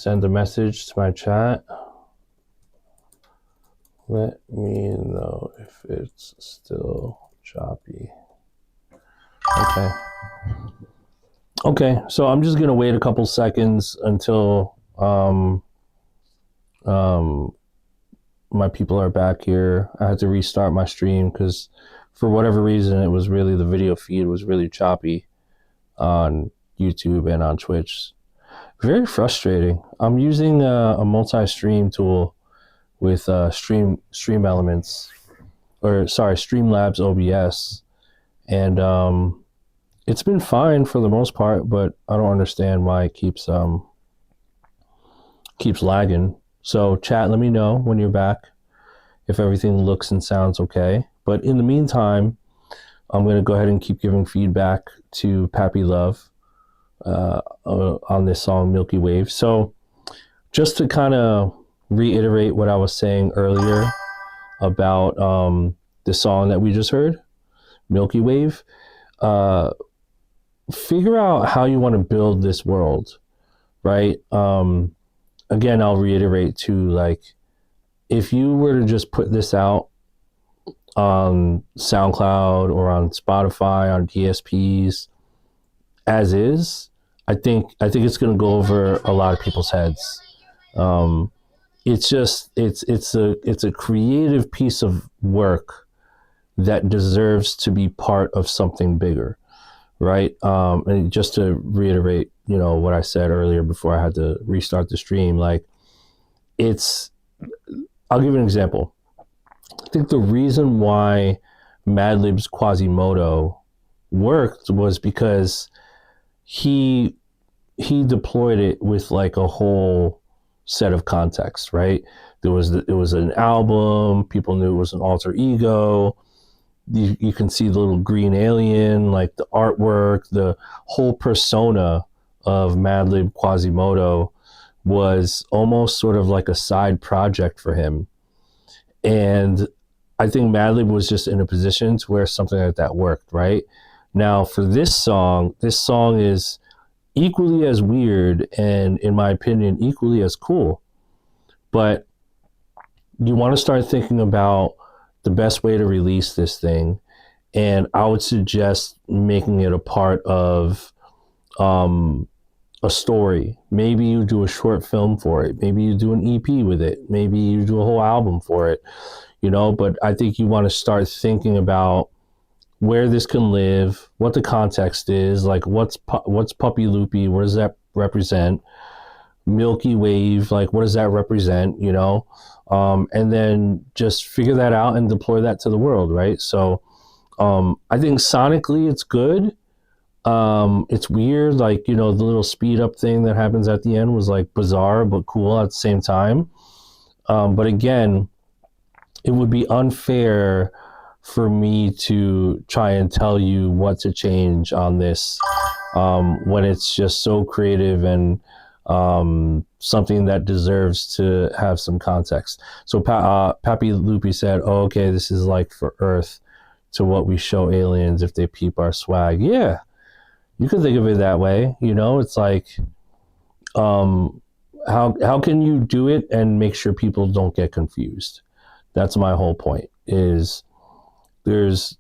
send a message to my chat. Let me know if it's still choppy. Okay, so I'm just gonna wait a couple seconds until my people are back here. I had to restart my stream because for whatever reason it was really, the video feed was really choppy on YouTube and on Twitch. Very frustrating. I'm using a multi-stream tool with Streamlabs OBS, and it's been fine for the most part, but I don't understand why it keeps lagging. So chat, let me know when you're back if everything looks and sounds okay. But in the meantime, I'm going to go ahead and keep giving feedback to Pappy Love on this song Milky Wave. So just to kind of reiterate what I was saying earlier about the song that we just heard, Milky Wave, figure out how you want to build this world, right? Again, I'll reiterate too, like, if you were to just put this out on SoundCloud or on Spotify, on DSPs, as is, I think it's going to go over a lot of people's heads. It's a creative piece of work that deserves to be part of something bigger, right? And just to reiterate, what I said earlier before I had to restart the stream, like, I'll give you an example. I think the reason why Madlib's Quasimodo worked was because he deployed it with like a whole set of context, right? It was an album. People knew it was an alter ego. You can see the little green alien, like the artwork, the whole persona of Madlib Quasimodo was almost sort of like a side project for him. And I think Madlib was just in a position to where something like that worked, right? Now for this song is equally as weird and, in my opinion, equally as cool. But you want to start thinking about the best way to release this thing. And I would suggest making it a part of a story. Maybe you do a short film for it. Maybe you do an EP with it. Maybe you do a whole album for it, but I think you want to start thinking about where this can live, what the context is, like what's Puppy Loopy, what does that represent? Milky Wave, like what does that represent, and then just figure that out and deploy that to the world, right? So I think sonically it's good. It's weird, like, the little speed up thing that happens at the end was like bizarre but cool at the same time. But again, it would be unfair for me to try and tell you what to change on this when it's just so creative and something that deserves to have some context. So Pappy Loopy said, oh, okay, this is like for Earth to what we show aliens if they peep our swag. Yeah, you could think of it that way. It's like, how can you do it and make sure people don't get confused? That's my whole point, is there's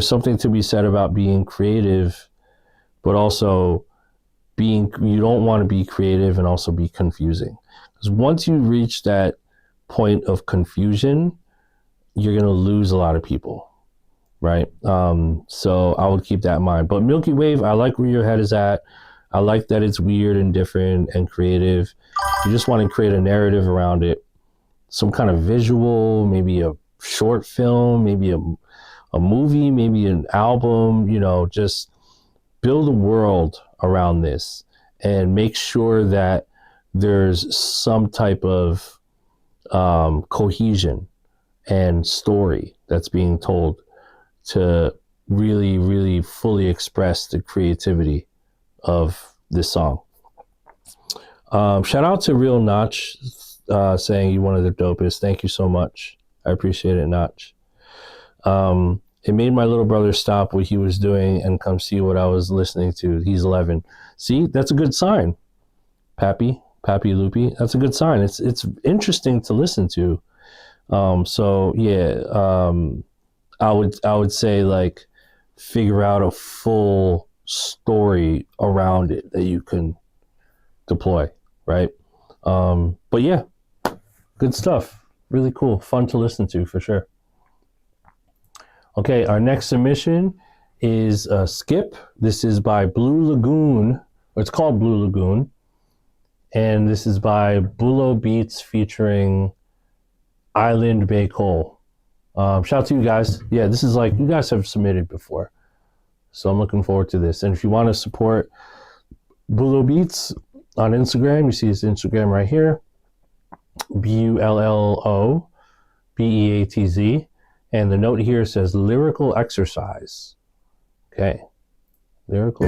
something to be said about being creative, but also you don't want to be creative and also be confusing. Because once you reach that point of confusion, you're going to lose a lot of people, right? So I would keep that in mind. But Milky Wave, I like where your head is at. I like that it's weird and different and creative. You just want to create a narrative around it, some kind of visual, maybe a short film, maybe a movie, maybe an album, just build a world around this and make sure that there's some type of cohesion and story that's being told to really, really fully express the creativity of this song. Shout out to Real Notch saying you one of the dopest. Thank you so much. I appreciate it, Notch. It made my little brother stop what he was doing and come see what I was listening to. He's 11. See, that's a good sign, Pappy. Pappy Loopy. That's a good sign. It's interesting to listen to. So yeah, I would say like figure out a full story around it that you can deploy, right? But yeah, good stuff. Really cool, fun to listen to for sure. Okay, our next submission is Skip. This is by Blue Lagoon. Or it's called Blue Lagoon. And this is by Bulo Beats featuring Island Bay Cole. Shout out to you guys. Yeah, this is like, you guys have submitted before. So I'm looking forward to this. And if you want to support Bulo Beats on Instagram, you see his Instagram right here. BULLOBEATZ. And the note here says lyrical exercise. Okay. Lyrical.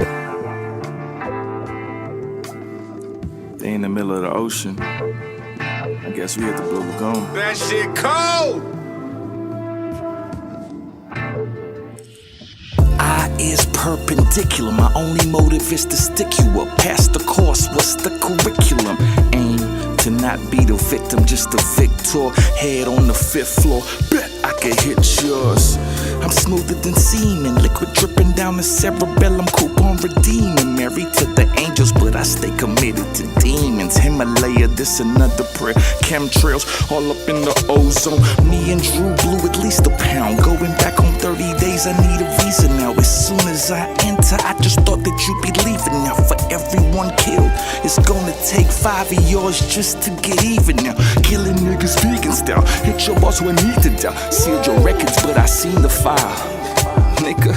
They in the middle of the ocean. I guess we at the Blue Lagoon. That shit cold! I is perpendicular. My only motive is to stick you up. Past the course, what's the curriculum? Aim to not be the victim, just the victor. Head on the 5th floor. Bet I can hit yours. I'm smoother than semen, liquid dripping down the cerebellum, coupon redeeming. Married to the angels, but I stay committed to demons. Himalaya, this another prayer. Chemtrails all up in the ozone. Me and Drew blew at least a pound. Going back on 30 days, I need a visa now. As soon as I enter, I just thought that you'd be leaving now. For everyone killed, it's gonna take 5 of yours just to get even now. Killing niggas vegan style. Hit your boss when he to die. Sealed your records, but I seen the file. Nigga,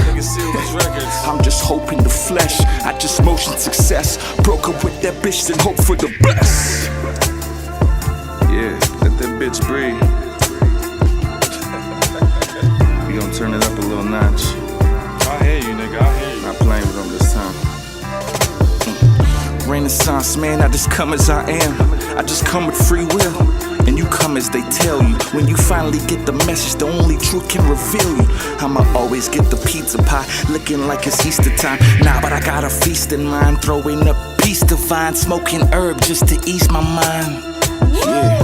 I'm just hoping the flesh. I just motion success. Broke up with that bitch and hope for the best. Yeah, let that bitch breathe. We gon' turn it up a little notch. I hear you, nigga, I hear you. Not playing with them this time. Renaissance man, I just come as I am. I just come with free will. And you come as they tell you. When you finally get the message, the only truth can reveal you. I'ma always get the pizza pie, looking like it's Easter time. Nah, but I got a feast in mind, throwing up peace divine, smoking herb just to ease my mind. Yeah.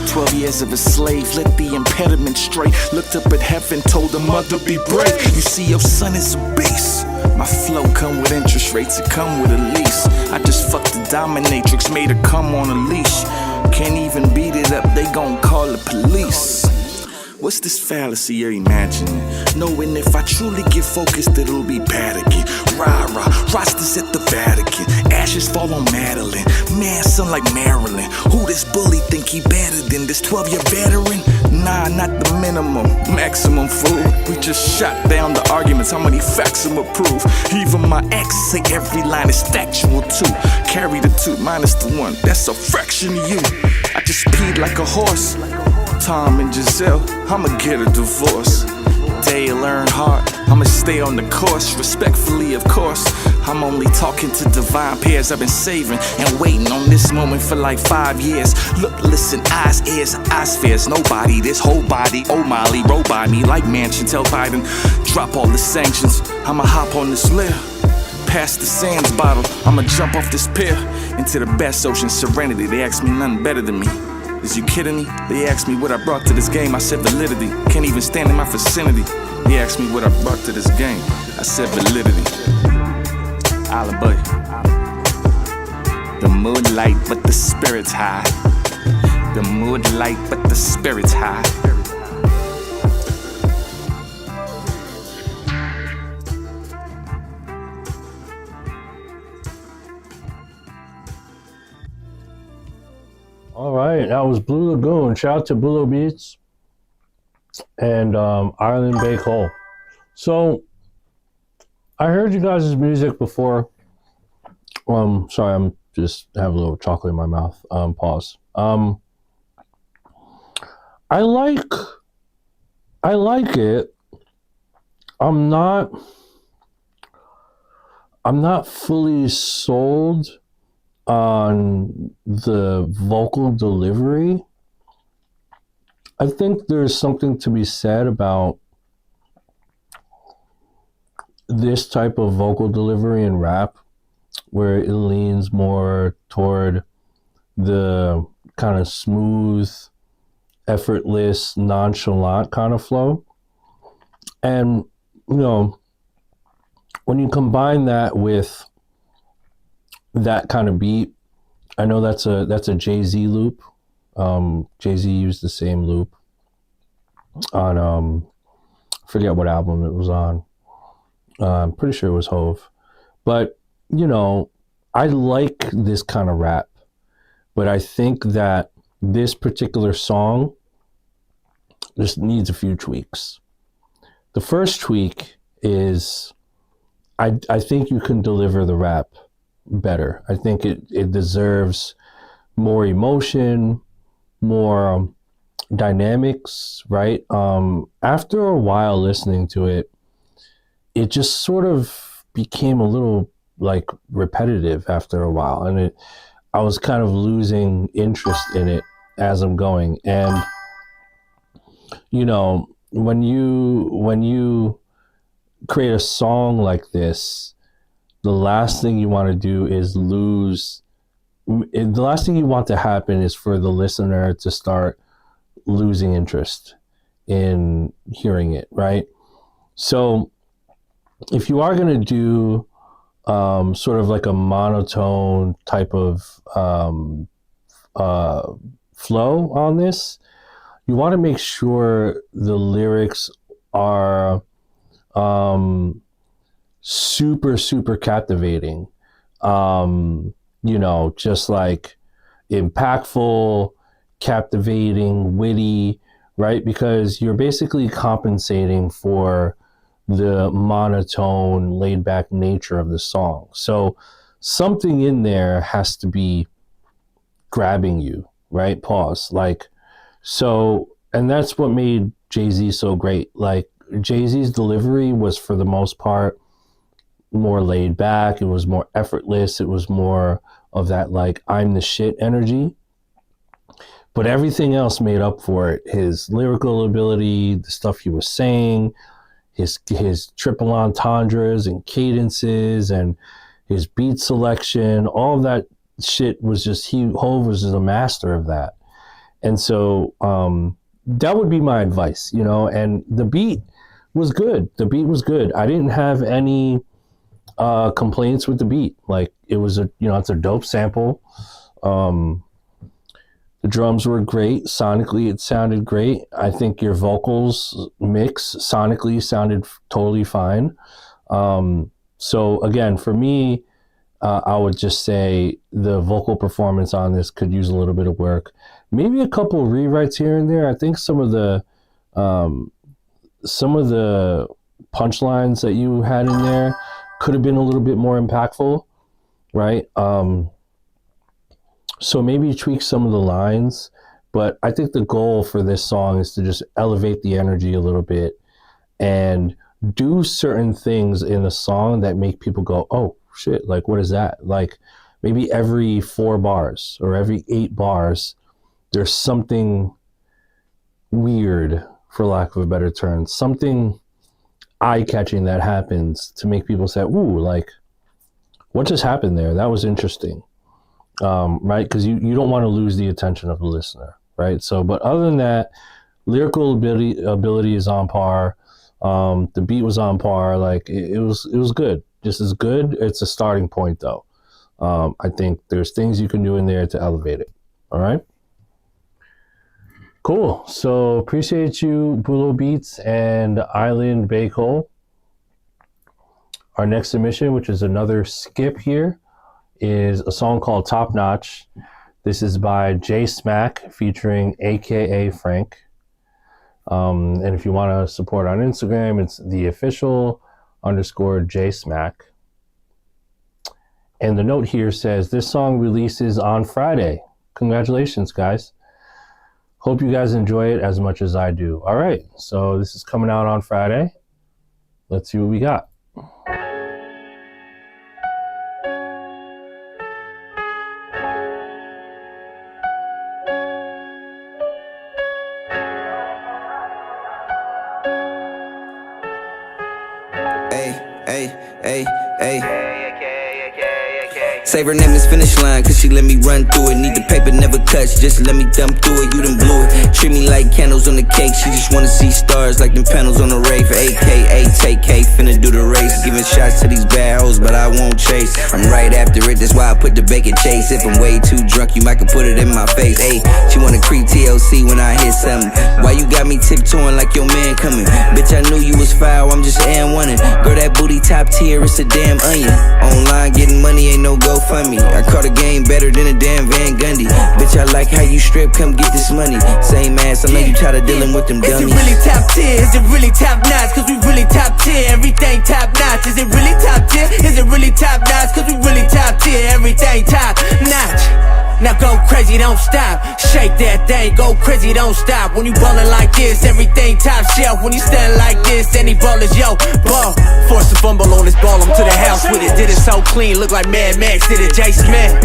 12 years of a slave, let the impediment straight. Looked up at heaven, told the mother be brave. You see your son is a beast. My flow come with interest rates, it come with a lease. I just fucked the dominatrix, made her come on a leash. Can't even beat it up, they gon' call the police. What's this fallacy you're imagining? Knowing if I truly get focused, it'll be bad again. Rah-rah, rosters at the Vatican. Ashes fall on Madeline. Man, son like Marilyn. Who this bully think he better than this 12-year veteran? Nah, not the minimum, maximum fool. We just shot down the arguments, how many facts I'ma prove? Even my exes say every line is factual too. Carry the 2 minus the 1, that's a fraction of you. I just peed like a horse. Tom and Giselle, I'ma get a divorce. Dale Earnhardt, I'ma stay on the course. Respectfully, of course. I'm only talking to divine pairs I've been saving and waiting on this moment for like 5 years. Look, listen, eyes, ears, eyespheres. Nobody, this whole body, oh Molly, roll by me like Mansion. Tell Biden, drop all the sanctions. I'ma hop on this lift. Past the sands bottle, I'ma jump off this pier into the best ocean serenity. They ask me nothing better than me. Is you kidding me? They asked me what I brought to this game. I said validity. Can't even stand in my vicinity. They asked me what I brought to this game. I said validity. Island buddy. The moonlight, but the spirit's high. The moonlight, but the spirit's high. All right, that was Blue Lagoon. Shout out to Bulo Beats and Island Bay Cole. So I heard you guys' music before. Sorry, I'm just have a little chocolate in my mouth. Pause. I like it. I'm not fully sold on the vocal delivery. I think there's something to be said about this type of vocal delivery in rap, where it leans more toward the kind of smooth, effortless, nonchalant kind of flow. And, you know, when you combine that with that kind of beat, I know that's a Jay-Z loop. Jay-Z used the same loop on, forget what album it was on. I'm pretty sure it was Hove. But, you know, I like this kind of rap. But I think that this particular song just needs a few tweaks. The first tweak is I think you can deliver the rap better. I think it deserves more emotion, more dynamics, right? After a while listening to it, it just sort of became a little like repetitive after a while. And I was kind of losing interest in it as I'm going. And, you know, when you create a song like this, the last thing you want to do is the last thing you want to happen is for the listener to start losing interest in hearing it, right? So if you are going to do sort of like a monotone type of flow on this, you want to make sure the lyrics are super, super captivating. You know, just like impactful, captivating, witty, right? Because you're basically compensating for the monotone, laid back nature of the song. So something in there has to be grabbing you, right? Pause. Like, so, and that's what made Jay-Z so great. Like, Jay-Z's delivery was, for the most part, more laid back. It was more effortless. It was more of that, like, I'm the shit energy. But everything else made up for it. His lyrical ability, the stuff he was saying, his triple entendres and cadences, and his beat selection, all of that shit was just, Hove was just a master of that. And so that would be my advice, you know. And the beat was good. The beat was good. I didn't have any complaints with the beat. Like, it was it's a dope sample. The drums were great. Sonically, it sounded great. I think your vocals mix sonically sounded totally fine. So again, for me, I would just say the vocal performance on this could use a little bit of work. Maybe a couple of rewrites here and there. I think some of the punchlines that you had in there could have been a little bit more impactful, right? So maybe tweak some of the lines, but I think the goal for this song is to just elevate the energy a little bit and do certain things in the song that make people go, oh shit, like, what is that? Like, maybe every 4 bars or every 8 bars, there's something weird, for lack of a better term, something eye-catching that happens to make people say, ooh, like, what just happened there? That was interesting. Right? Because you don't want to lose the attention of the listener, right? So, but other than that, lyrical ability is on par. The beat was on par. Like, it was good. Just as good. It's a starting point, though. I think there's things you can do in there to elevate it. All right. Cool. So appreciate you, Bulo Beats and Island Bay Cole. Our next submission, which is another skip here, is a song called Top Notch. This is by J Smack featuring AKA Frank. And if you want to support on Instagram, it's _J Smack. And the note here says this song releases on Friday. Congratulations, guys. Hope you guys enjoy it as much as I do. All right, so this is coming out on Friday. Let's see what we got. Save her name is Finish Line, cause she let me run through it. Need the paper, never cuts, just let me dump through it. You done blew it. Treat me like candles on the cake. She just wanna see stars like them panels on the rave. AKA take cake, finna do the race. Giving shots to these bad hoes, but I won't chase. I'm right after it, that's why I put the bacon chase. If I'm way too drunk, you might could put it in my face. Ayy, she wanna creep TLC when I hit something. Why you got me tiptoeing like your man coming? Bitch, I knew you was foul, I'm just and wanting. Girl, that booty top tier, it's a damn onion. Online getting money, ain't no GoFundMe. I caught a game better than a damn Van Gundy. Bitch, I like how you strip, come get this money. Same ass, I know you tired of dealing with them dummies. Is it really top tier? Is it really top notch? Cause we really top tier, everything top notch. Is it really top tier? Is it really top notch? Cause we really top tier, everything top notch. Now go crazy, don't stop. Shake that thing, go crazy, don't stop. When you ballin' like this, everything top shelf. When you stand like this, any ball is yo ball. Force a fumble on this ball, I'm to the house with it. Did it so clean, look like Mad Max. Did it J. Smith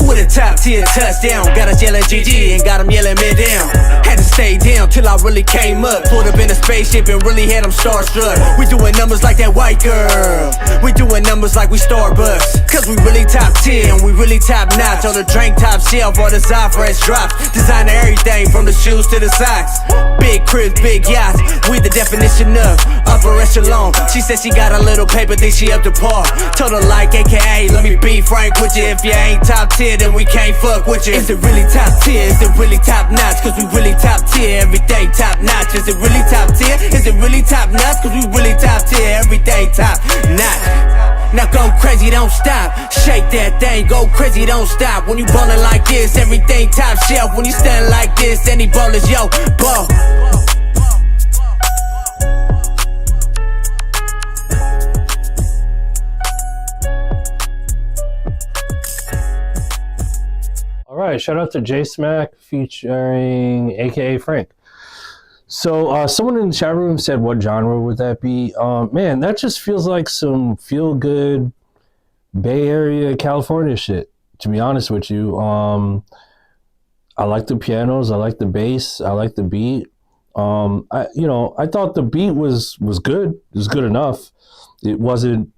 with a top tier touchdown. Got us yelling GG and got them yelling me down. Had to stay down till I really came up. Pulled up in a spaceship and really had them starstruck. We doing numbers like that white girl. We doing numbers like we Starbucks. Cause we really top tier and we really top notch. On the drink top shelf or the side fresh drops. Designer everything from the shoes to the socks. Big cribs, big yachts. We the definition of upper echelon. She said she got a little paper, think she up to par. Told her like AKA, let me be frank with you. If you ain't top tier, then we can't fuck with you. Is it really top tier? Is it really top notch? Cause we really top tier, everything top notch. Is it really top tier? Is it really top notch? Cause we really top tier, everything top notch. Now go crazy, don't stop. Shake that thing, go crazy, don't stop. When you ballin' like this, everything top shelf. When you stand like this, any ball is yo ball. All right, shout out to J Smack featuring AKA Frank. So someone in the chat room said, what genre would that be? Man, that just feels like some feel-good Bay Area, California shit, to be honest with you. I like the pianos, I like the bass, I like the beat. I thought the beat was good. It was good enough. It wasn't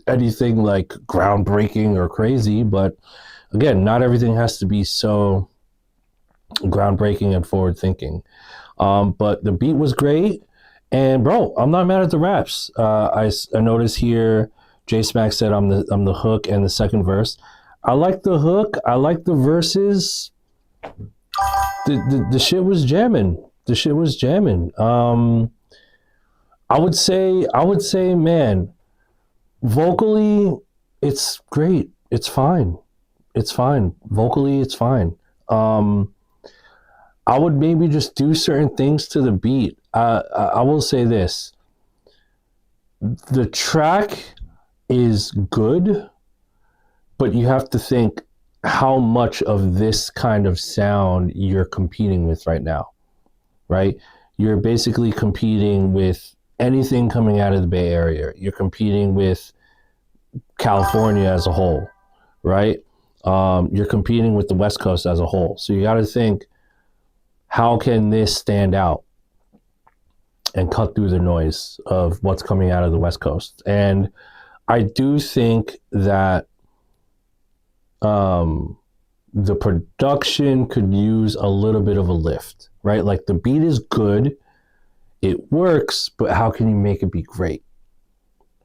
anything like groundbreaking or crazy, but again, not everything has to be so groundbreaking and forward-thinking. But the beat was great, and bro, I'm not mad at the raps. I noticed here, J Smack said I'm the hook and the second verse. I like the hook. I like the verses. The shit was jamming. The shit was jamming. I would say, man, vocally, it's great. It's fine. It's fine. Vocally, it's fine. I would maybe just do certain things to the beat. I will say this. The track is good, but you have to think how much of this kind of sound you're competing with right now, right? You're basically competing with anything coming out of the Bay Area. You're competing with California as a whole, right? You're competing with the West Coast as a whole. So you got to think, how can this stand out and cut through the noise of what's coming out of the West Coast? And I do think that the production could use a little bit of a lift, right? Like the beat is good, it works, but how can you make it be great,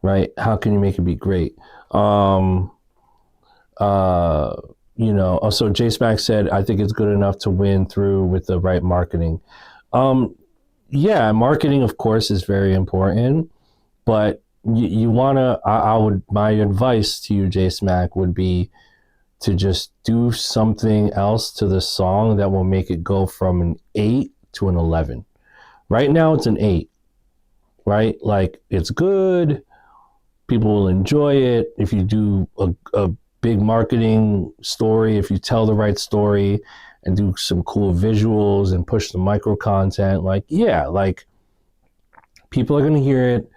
right? How can you make it be great? Also J Smack said, I think it's good enough to win through with the right marketing. Yeah, marketing, of course, is very important, but you want to, my advice to you, J Smack, would be to just do something else to the song that will make it go from an 8 to an 11. Right now it's an 8, right? Like, it's good. People will enjoy it. If you do a big marketing story, if you tell the right story and do some cool visuals and push the micro content, like, yeah, like, people are going to hear it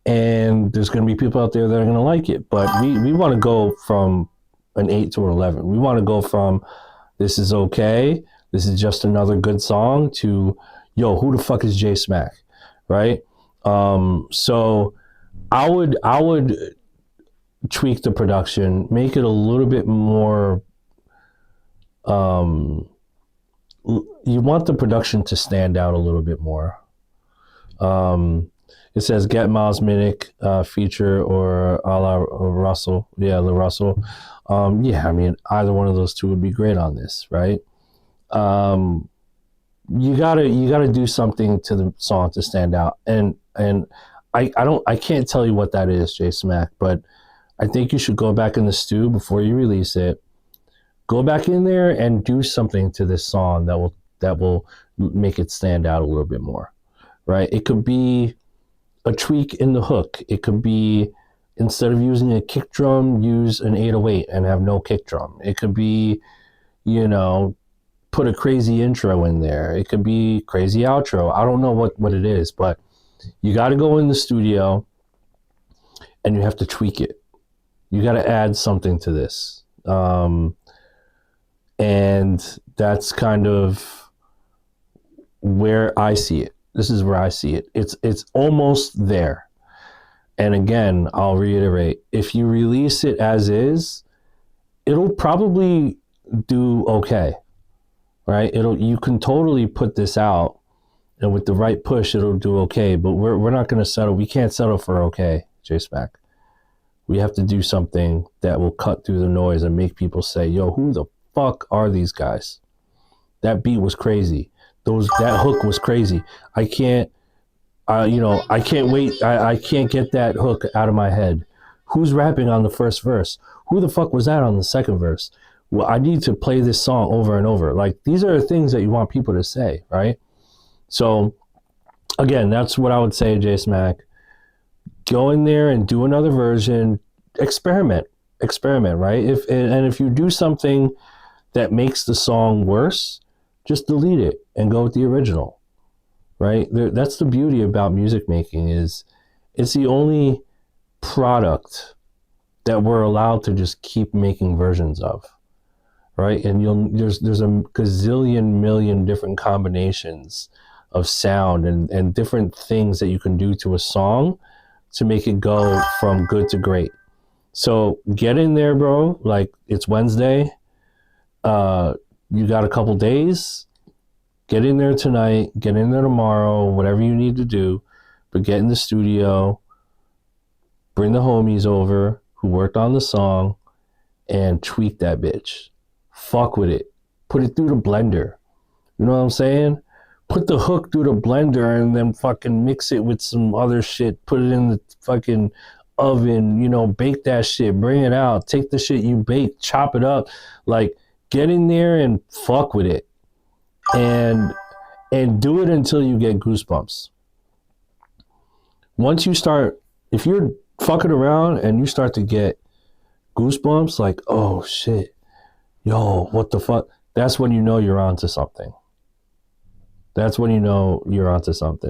and there's going to be people out there that are going to like it. But we want to go from an 8 to an 11. We want to go from this is okay, this is just another good song, to yo, who the fuck is J Smack, right? So I would tweak the production, make it a little bit more. You want the production to stand out a little bit more. It says get Miles Minnick feature or a la Russell. Yeah, the Russell. Yeah, I mean, either one of those two would be great on this, right? You gotta do something to the song to stand out. And I can't tell you what that is, J Smack, but I think you should go back in the stew before you release it. Go back in there and do something to this song that will make it stand out a little bit more, right? It could be a tweak in the hook. It could be, instead of using a kick drum, use an 808 and have no kick drum. It could be, put a crazy intro in there. It could be crazy outro. I don't know what it is, but you got to go in the studio and you have to tweak it. You got to add something to this. And that's kind of where I see it. This is where I see it. It's almost there. And again, I'll reiterate, if you release it as is, it'll probably do okay, right? You can totally put this out, and with the right push, it'll do okay. But we're not going to settle. We can't settle for okay, J-Smack. We have to do something that will cut through the noise and make people say, yo, who the fuck are these guys? That beat was crazy. That hook was crazy. I can't wait. I can't get that hook out of my head. Who's rapping on the first verse? Who the fuck was that on the second verse? Well, I need to play this song over and over. Like, these are the things that you want people to say, right? So again, that's what I would say, J Smack. Go in there and do another version. Experiment, right? If you do something that makes the song worse, just delete it and go with the original, right? That's the beauty about music making, is it's the only product that we're allowed to just keep making versions of, right? And there's a gazillion million different combinations of sound and different things that you can do to a song to make it go from good to great. So get in there, bro. Like, it's Wednesday. You got a couple days. Get in there tonight. Get in there tomorrow. Whatever you need to do. But get in the studio. Bring the homies over who worked on the song and tweak that bitch. Fuck with it. Put it through the blender. You know what I'm saying? Put the hook through the blender and then fucking mix it with some other shit. Put it in the fucking oven, bake that shit. Bring it out. Take the shit you baked, chop it up. Like, get in there and fuck with it. And do it until you get goosebumps. Once you start, if you're fucking around and you start to get goosebumps, like, oh shit, yo, what the fuck? That's when you know you're onto something.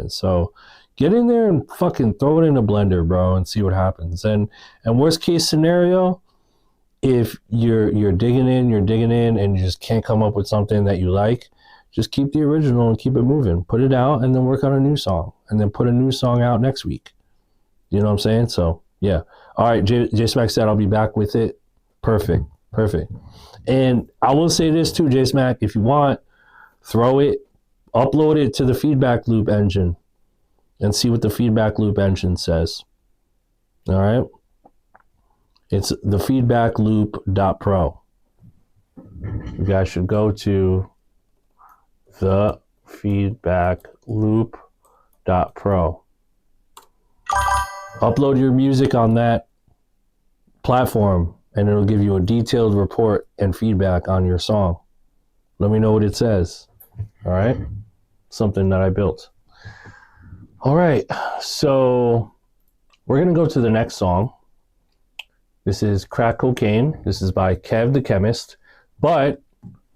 So get in there and fucking throw it in a blender, bro, and see what happens. And worst case scenario, if you're digging in and you just can't come up with something that you like, just keep the original and keep it moving. Put it out and then work on a new song, and then put a new song out next week. You know what I'm saying? So yeah. All right, J Smack said I'll be back with it. Perfect. And I will say this too, J Smack, if you want, throw it, upload it to the feedback loop engine and see what the feedback loop engine says. All right. It's the feedbackloop.pro. You guys should go to the feedbackloop.pro. Upload your music on that platform and it'll give you a detailed report and feedback on your song. Let me know what it says. All right. Something that I built. All right. So we're going to go to the next song. This is Crack Cocaine. This is by Kev the Chemist. But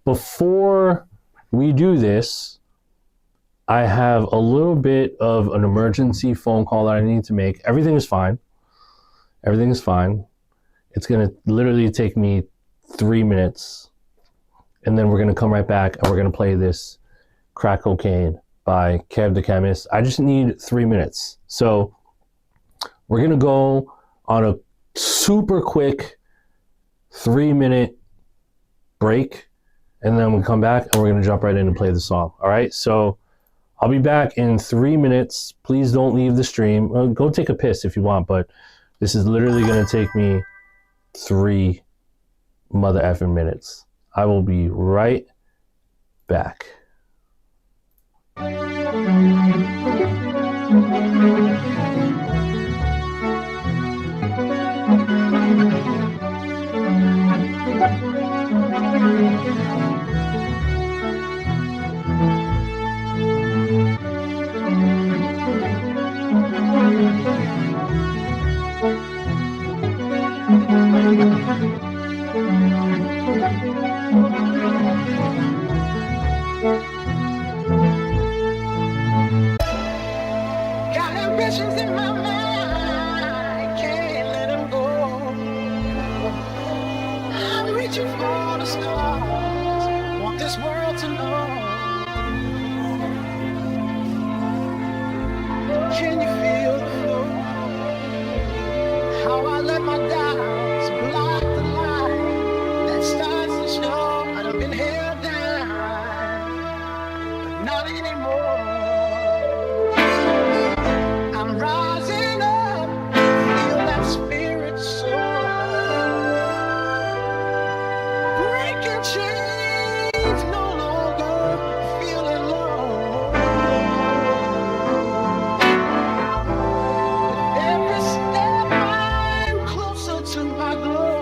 before we do this, I have a little bit of an emergency phone call that I need to make. Everything is fine. It's going to literally take me 3 minutes. And then we're going to come right back and we're going to play this Crack Cocaine by Kev the Chemist. I just need 3 minutes. So we're going to go on a super quick 3-minute break, and then we'll come back and we're going to jump right in and play the song. All right, so I'll be back in 3 minutes. Please don't leave the stream. Go take a piss if you want, but this is literally going to take me 3 mother effing minutes. I will be right back. Got ambitions in my mind, can't let them go. I'm reaching for the stars, want this world to know. Can you feel the flow? How I let my doubts block the light that starts to show. I've been held down, but not anymore. I'm rising up, feel that spirit soar. Breaking chains, no longer feeling low. Every step I'm closer to my glow.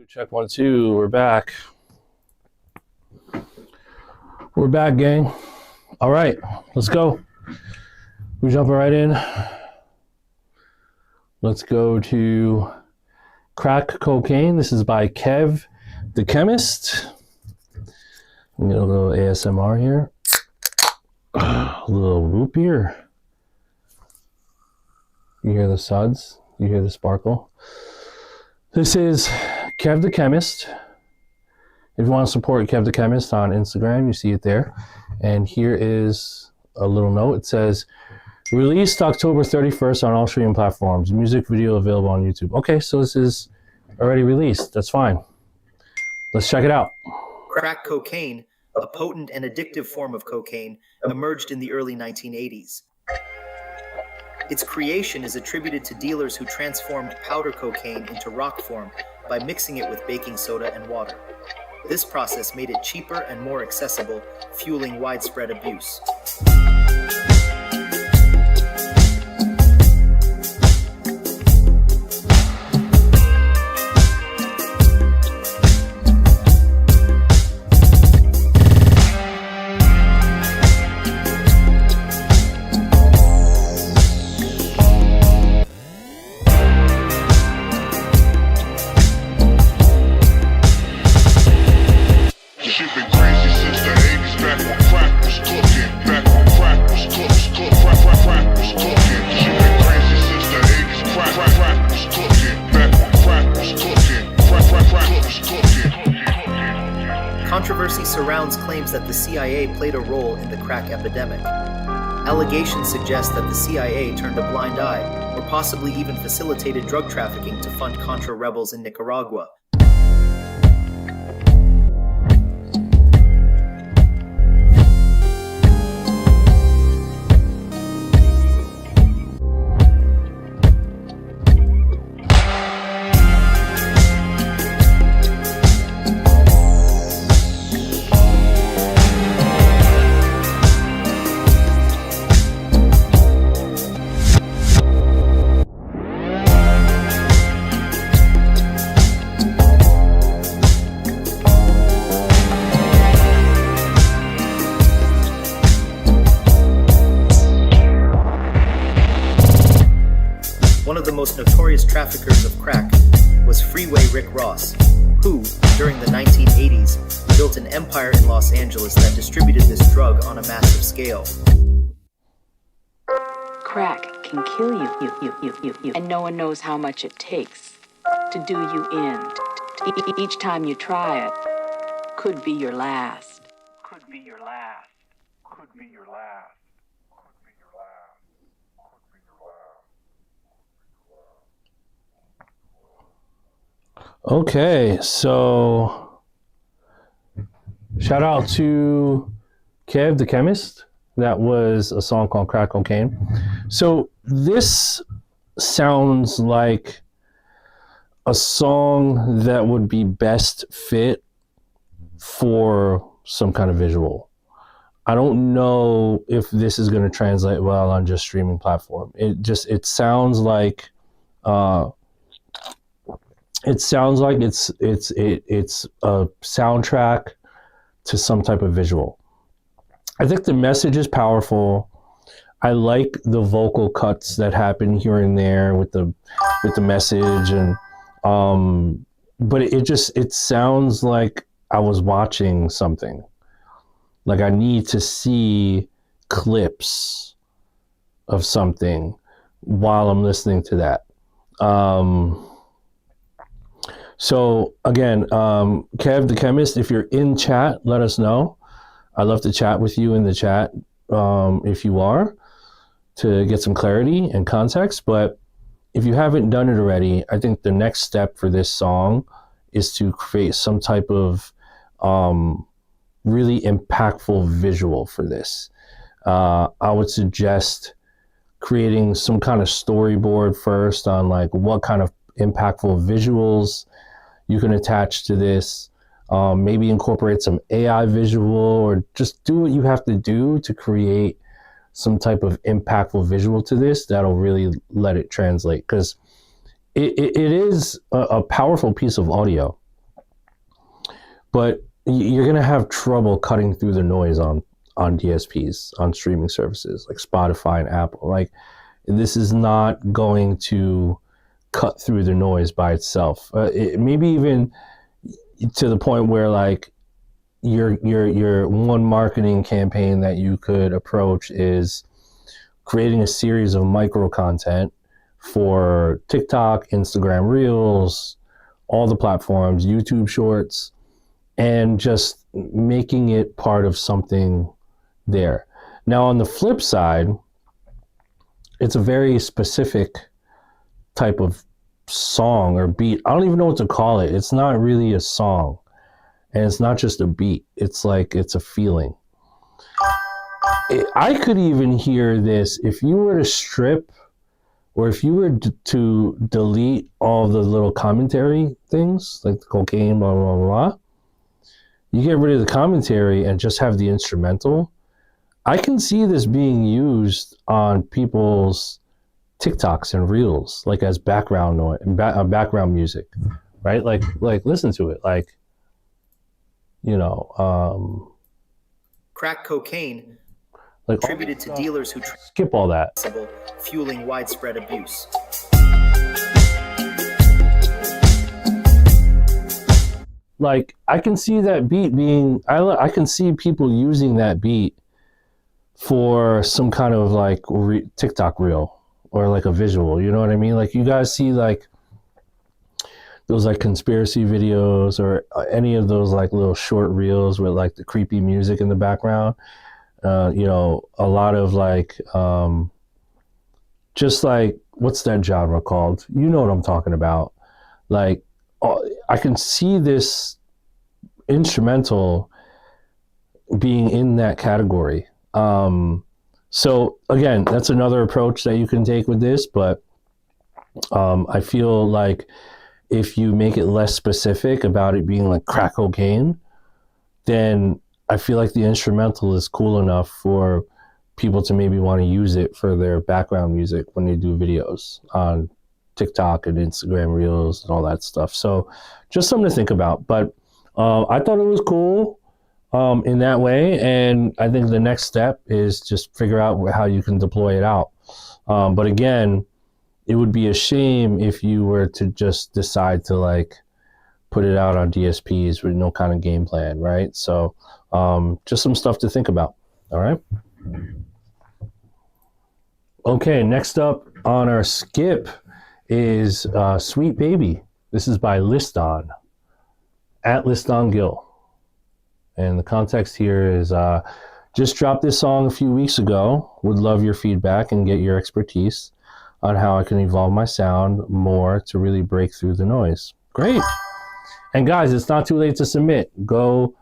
Check 1 2. We're back. We're back, gang. All right, let's go. We're jumping right in. Let's go to Crack Cocaine. This is by Kev the Chemist. I'm gonna get a little ASMR here. A little whoop here. You hear the suds? You hear the sparkle? This is Kev the Chemist If you want to support Kev the Chemist on Instagram, you see it there. And here is a little note. It says, released October 31st on all streaming platforms. Music video available on YouTube. Okay, so this is already released. That's fine. Let's check it out. Crack cocaine, a potent and addictive form of cocaine, emerged in the early 1980s. Its creation is attributed to dealers who transformed powder cocaine into rock form by mixing it with baking soda and water. This process made it cheaper and more accessible, fueling widespread abuse. Controversy surrounds claims that the CIA played a role in the crack epidemic. Allegations suggest that the CIA turned a blind eye, or possibly even facilitated drug trafficking to fund Contra rebels in Nicaragua. One of the most notorious traffickers of crack was Freeway Rick Ross, who, during the 1980s, built an empire in Los Angeles that distributed this drug on a massive scale. Crack can kill you, and no one knows how much it takes to do you in. Each time you try it could be your last. Could be your last. Could be your last. Okay, so shout out to Kev the Chemist. That was a song called Crack Cocaine. So this sounds like a song that would be best fit for some kind of visual. I don't know if this is going to translate well on just streaming platform. It sounds like it's a soundtrack to some type of visual. I think the message is powerful. I like the vocal cuts that happen here and there with the message, and but it sounds like I was watching something. Like I need to see clips of something while I'm listening to that. So again, Kev the Chemist, if you're in chat, let us know. I'd love to chat with you in the chat if you are, to get some clarity and context. But if you haven't done it already, I think the next step for this song is to create some type of really impactful visual for this. I would suggest creating some kind of storyboard first on like what kind of impactful visuals you can attach to this. Maybe incorporate some AI visual, or just do what you have to do to create some type of impactful visual to this that'll really let it translate, because it is a powerful piece of audio, but you're going to have trouble cutting through the noise on DSPs, on streaming services like Spotify and Apple. Like, this is not going to cut through the noise by itself. Maybe even to the point where like your one marketing campaign that you could approach is creating a series of micro content for TikTok, Instagram Reels, all the platforms, YouTube Shorts, and just making it part of something there. Now, on the flip side, it's a very specific type of song or beat. I don't even know what to call it. It's not really a song, and it's not just a beat. It's like, it's a feeling. I could even hear this if you were to strip, or if you were to delete all the little commentary things, like the cocaine, blah, blah, blah. You get rid of the commentary and just have the instrumental. I can see this being used on people's TikToks and Reels, like as background noise, background music, right? Like listen to it, like, you know, Crack cocaine like attributed to dealers who skip all that. fueling widespread abuse. Like, I can see that beat being, I can see people using that beat for some kind of like TikTok reel or like a visual, you know what I mean? Like, you guys see like those like conspiracy videos or any of those like little short reels with like the creepy music in the background. You know, a lot of like, just like, what's that genre called? You know what I'm talking about. Like, I can see this instrumental being in that category. So again, that's another approach that you can take with this, but I feel like if you make it less specific about it being like crack cocaine, then I feel like the instrumental is cool enough for people to maybe want to use it for their background music when they do videos on TikTok and Instagram Reels and all that stuff. So just something to think about. But I thought it was cool in that way. And I think the next step is just figure out how you can deploy it out. But again, it would be a shame if you were to just decide to like put it out on DSPs with no kind of game plan, right? So just some stuff to think about. All right. Okay, next up on our skip is Sweet Baby. This is by Liston, at Liston Gill. And the context here is just dropped this song a few weeks ago. Would love your feedback and get your expertise on how I can evolve my sound more to really break through the noise. Great. And guys, it's not too late to submit. Go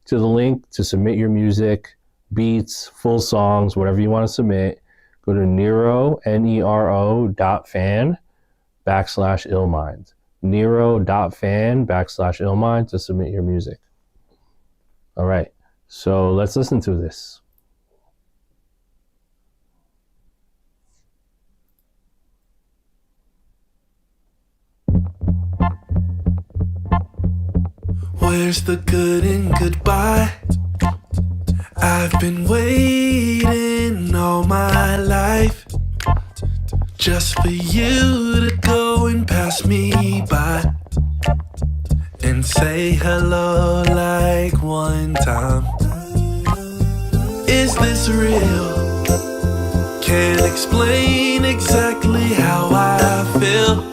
to the link to submit your music, beats, full songs, whatever you want to submit. Go to Nero, Nero.fan/illmind. Nero.fan/illmind to submit your music. All right, so let's listen to this. Where's the good and goodbye? I've been waiting all my life just for you to go and pass me by and say hello like one time. Is this real? Can't explain exactly how I feel.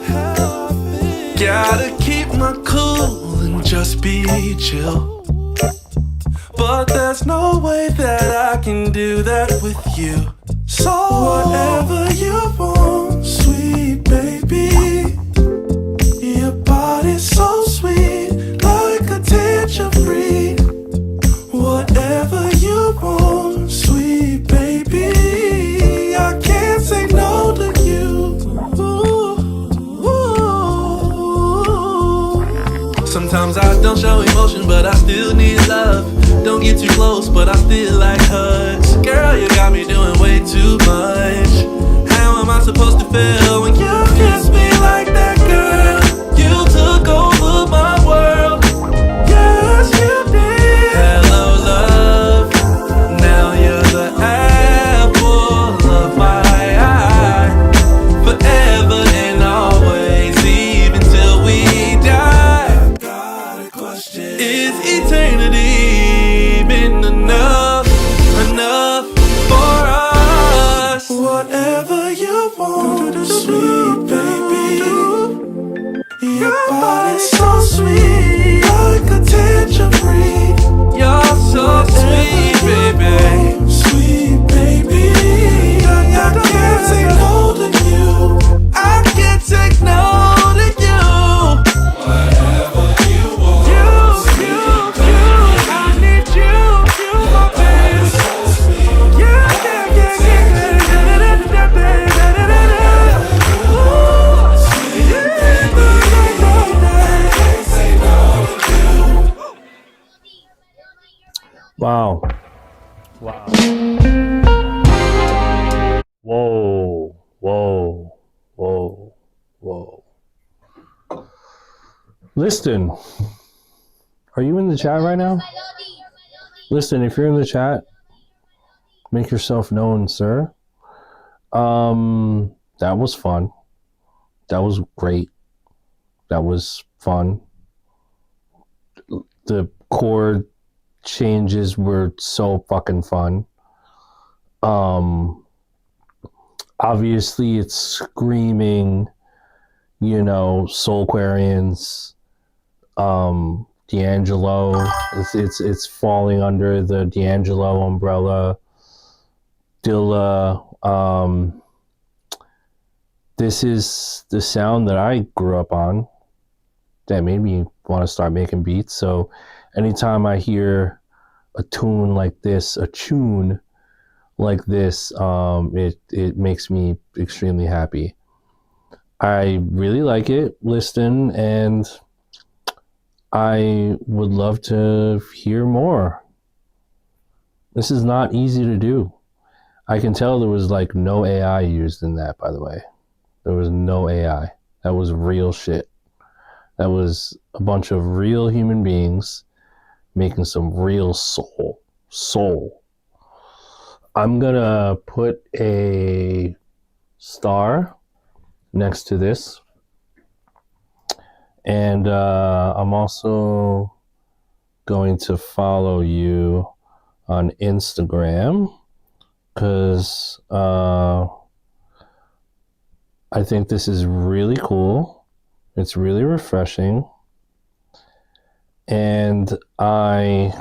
Gotta keep my cool and just be chill. But there's no way that I can do that with you. So whatever you want, sweet baby. Your body's so sweet, like a tangerine. Whatever you want, sweet baby. I can't say no to you. Sometimes I don't show emotion, but I still need love. Don't get too close, but I still like hugs. Girl, you got me doing way too much. How am I supposed to feel when you kiss me like that, girl? You took over my world. Yes, you did. Hello, love. Now you're the apple of my eye. Forever and always, even till we die. Got a question. Is eternity been enough for us? Whatever you want, sweet baby. Your body's so sweet, like a tangerine. Whoa, whoa, whoa, whoa. Listen, are you in the chat right now? Listen, if you're in the chat, make yourself known, sir. That was fun. That was great. That was fun. The chord changes were so fucking fun. Obviously it's screaming, you know, Soulquarians, D'Angelo. It's falling under the D'Angelo umbrella. Dilla. This is the sound that I grew up on that made me want to start making beats. So anytime I hear a tune like this, it makes me extremely happy. I really like it, Liston, and I would love to hear more. This is not easy to do. I can tell there was like no AI used in that, by the way. There was no AI. That was real shit. That was a bunch of real human beings making some real soul. I'm gonna put a star next to this. And I'm also going to follow you on Instagram because I think this is really cool. It's really refreshing. And I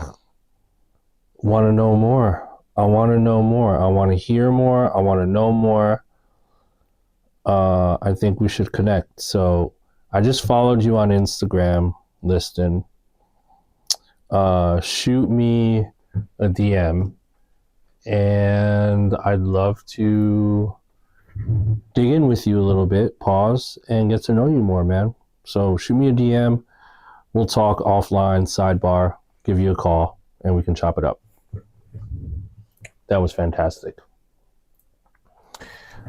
want to know more. I want to know more. I want to hear more. I want to know more. I think we should connect. So I just followed you on Instagram, Liston. Shoot me a DM. And I'd love to dig in with you a little bit, pause, and get to know you more, man. So shoot me a DM. We'll talk offline, sidebar, give you a call, and we can chop it up. That was fantastic.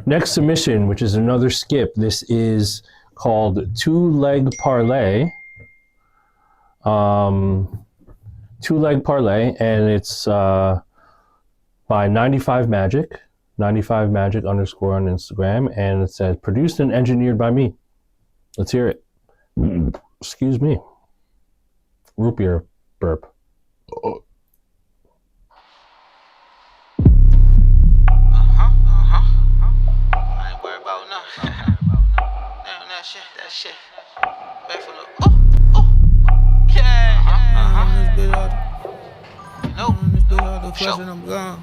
Next submission, which is another skip. This is called Two Leg Parlay. Two Leg Parlay, and it's by 95 Magic. 95 Magic _ on Instagram, and it says produced and engineered by me. Let's hear it. Excuse me. Root beer burp. I ain't worried about nothing. Damn, that shit. Back for the I'm gone.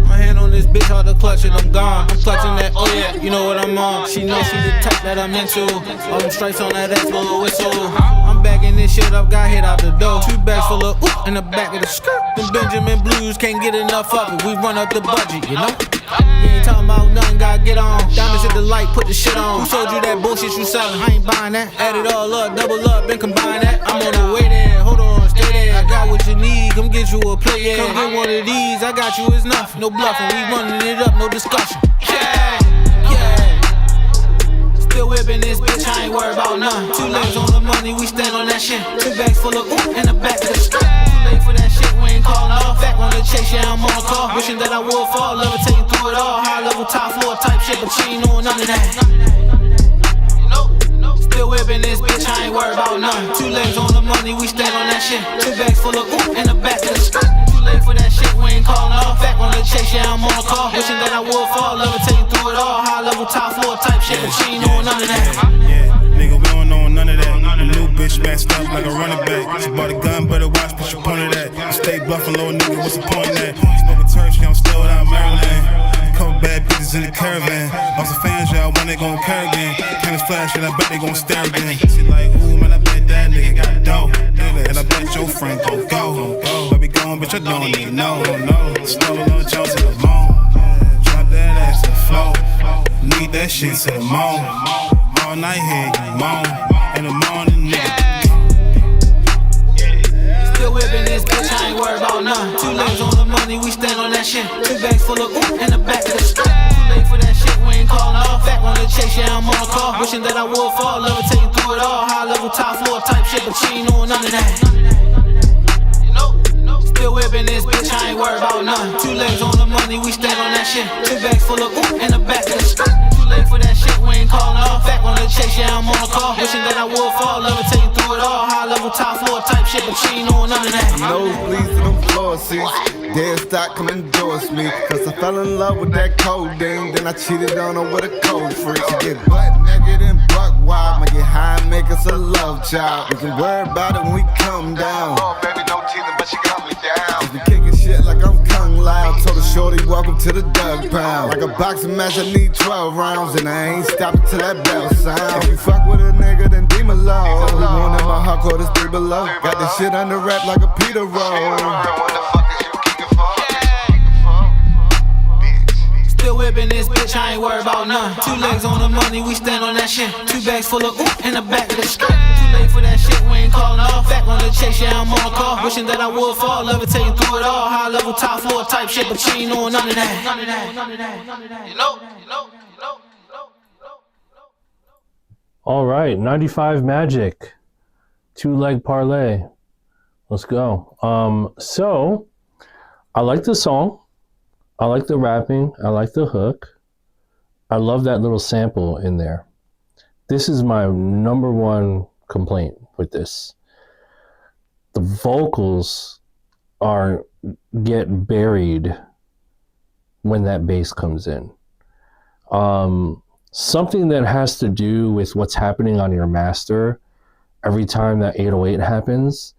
My hand on this bitch, all the clutch and I'm gone. I'm clutching that, oh yeah, you know what I'm on. She knows she the type that I'm into. All them stripes on that ass, blow a whistle. I'm backing this shit up, got hit out the door. 2 bags full of ooh in the back of the skirt. Them Benjamin Blues can't get enough of it. We run up the budget, you know? You ain't talking about nothing, gotta get on. Diamonds at the light, put the shit on. Who sold you that bullshit you selling? I ain't buying that. Add it all up, double up, and combine that. I'm on the way there, hold on, stay there. I got what you need, come get you a plate, yeah. Come get one of these, I got you, it's nothing. No bluffing, we running it up, no discussion. Yeah. Still whipping this bitch, I ain't worried about none. 2 legs on the money, we stand on that shit. 2 bags full of ooh in the back of the skirt. Too late for that shit, we ain't calling off. Back on the chase, yeah, I'm on the call. Wishing that I would fall, levitating through it all. High level, top floor type shit, but she ain't doing none of that. Still whipping this bitch, I ain't worried about none. 2 legs on the money, we stand on that shit. 2 bags full of ooh in the back of the skirt. Too late for that shit, we ain't calling off. Back on the chase, yeah, I'm on the call. Wishing that I would fall, levitating through it all. High level, top floor type shit, but she ain't doing none of that. Yeah, nigga, we don't know none of that. The new bitch matched up like a running back. She bought a gun, better watch, put your point at that. Stay bluffing, little nigga, what's the point in that? Smoking turf, she don't steal out Maryland. Couple bad bitches in the caravan. Lots of fans, y'all, when they gon' carry again. Cameras flash, and I bet they gon' stare again. She like, ooh, man, I bet that nigga got dope. And I bet your friend gon' go. But be gone, bitch, I don't need no. Slow little Jones in the moan. Drop that ass to the floor. Need that shit to the moan. All night here, you moan. In the morning, nigga. Still whipping this bitch, I ain't worried about none. 2 legs on the money, we stand on that that shit. 2 bags full of ooh in the back of the skirt. Too late for that shit, we ain't calling off. Back on the chase, yeah, I'm on a call. Wishing that I would fall, love it, take you through it all. High level, top floor type shit, but she ain't doing none of that. Still whipping this bitch, I ain't worried about none. 2 legs on the money, we stand on that shit. 2 bags full of ooh in the back of the skirt. Too late for that shit, we ain't calling off. Back on the chase, yeah, I'm on a call. Wishing that I would fall, love it, take you through it all. High level, top floor type shit, but she ain't doing none of that. Nosebleeds to them floor seats. Dead stock come endorse me. Cause I fell in love with that codeine. Then I cheated on her with a cold freak. She get butt naked and buck wild. Might get high and make us a love child. We can worry about it when we come down. Oh, baby, don't tease her, but she got me down. We kicking shit like I'm Kung Lao. Told her shorty, welcome to the Doug Pound. Like a boxing match, I need 12 rounds. And I ain't stopping till that bell sound. If you fuck with a nigga, then be my low. The one in my hardcore is 3 below. Got this shit under wrap like a Peter roll. Still whipping this bitch, I ain't worried about none. 2 legs on the money, we stand on that shit. 2 bags full of ooh in the back of the skirt. Too late for that shit, we ain't calling off. Back on the chase, yeah, I'm on a call. Wishing that I would fall, love it, take you through it all. High level, top floor type shit, but she ain't doing none of that. You know. All right, 95 Magic, 2 leg parlay. Let's go. So I like the song. I like the rapping. I like the hook. I love that little sample in there. This is my number one complaint with this. The vocals get buried when that bass comes in. Something that has to do with what's happening on your master. Every time that 808 happens,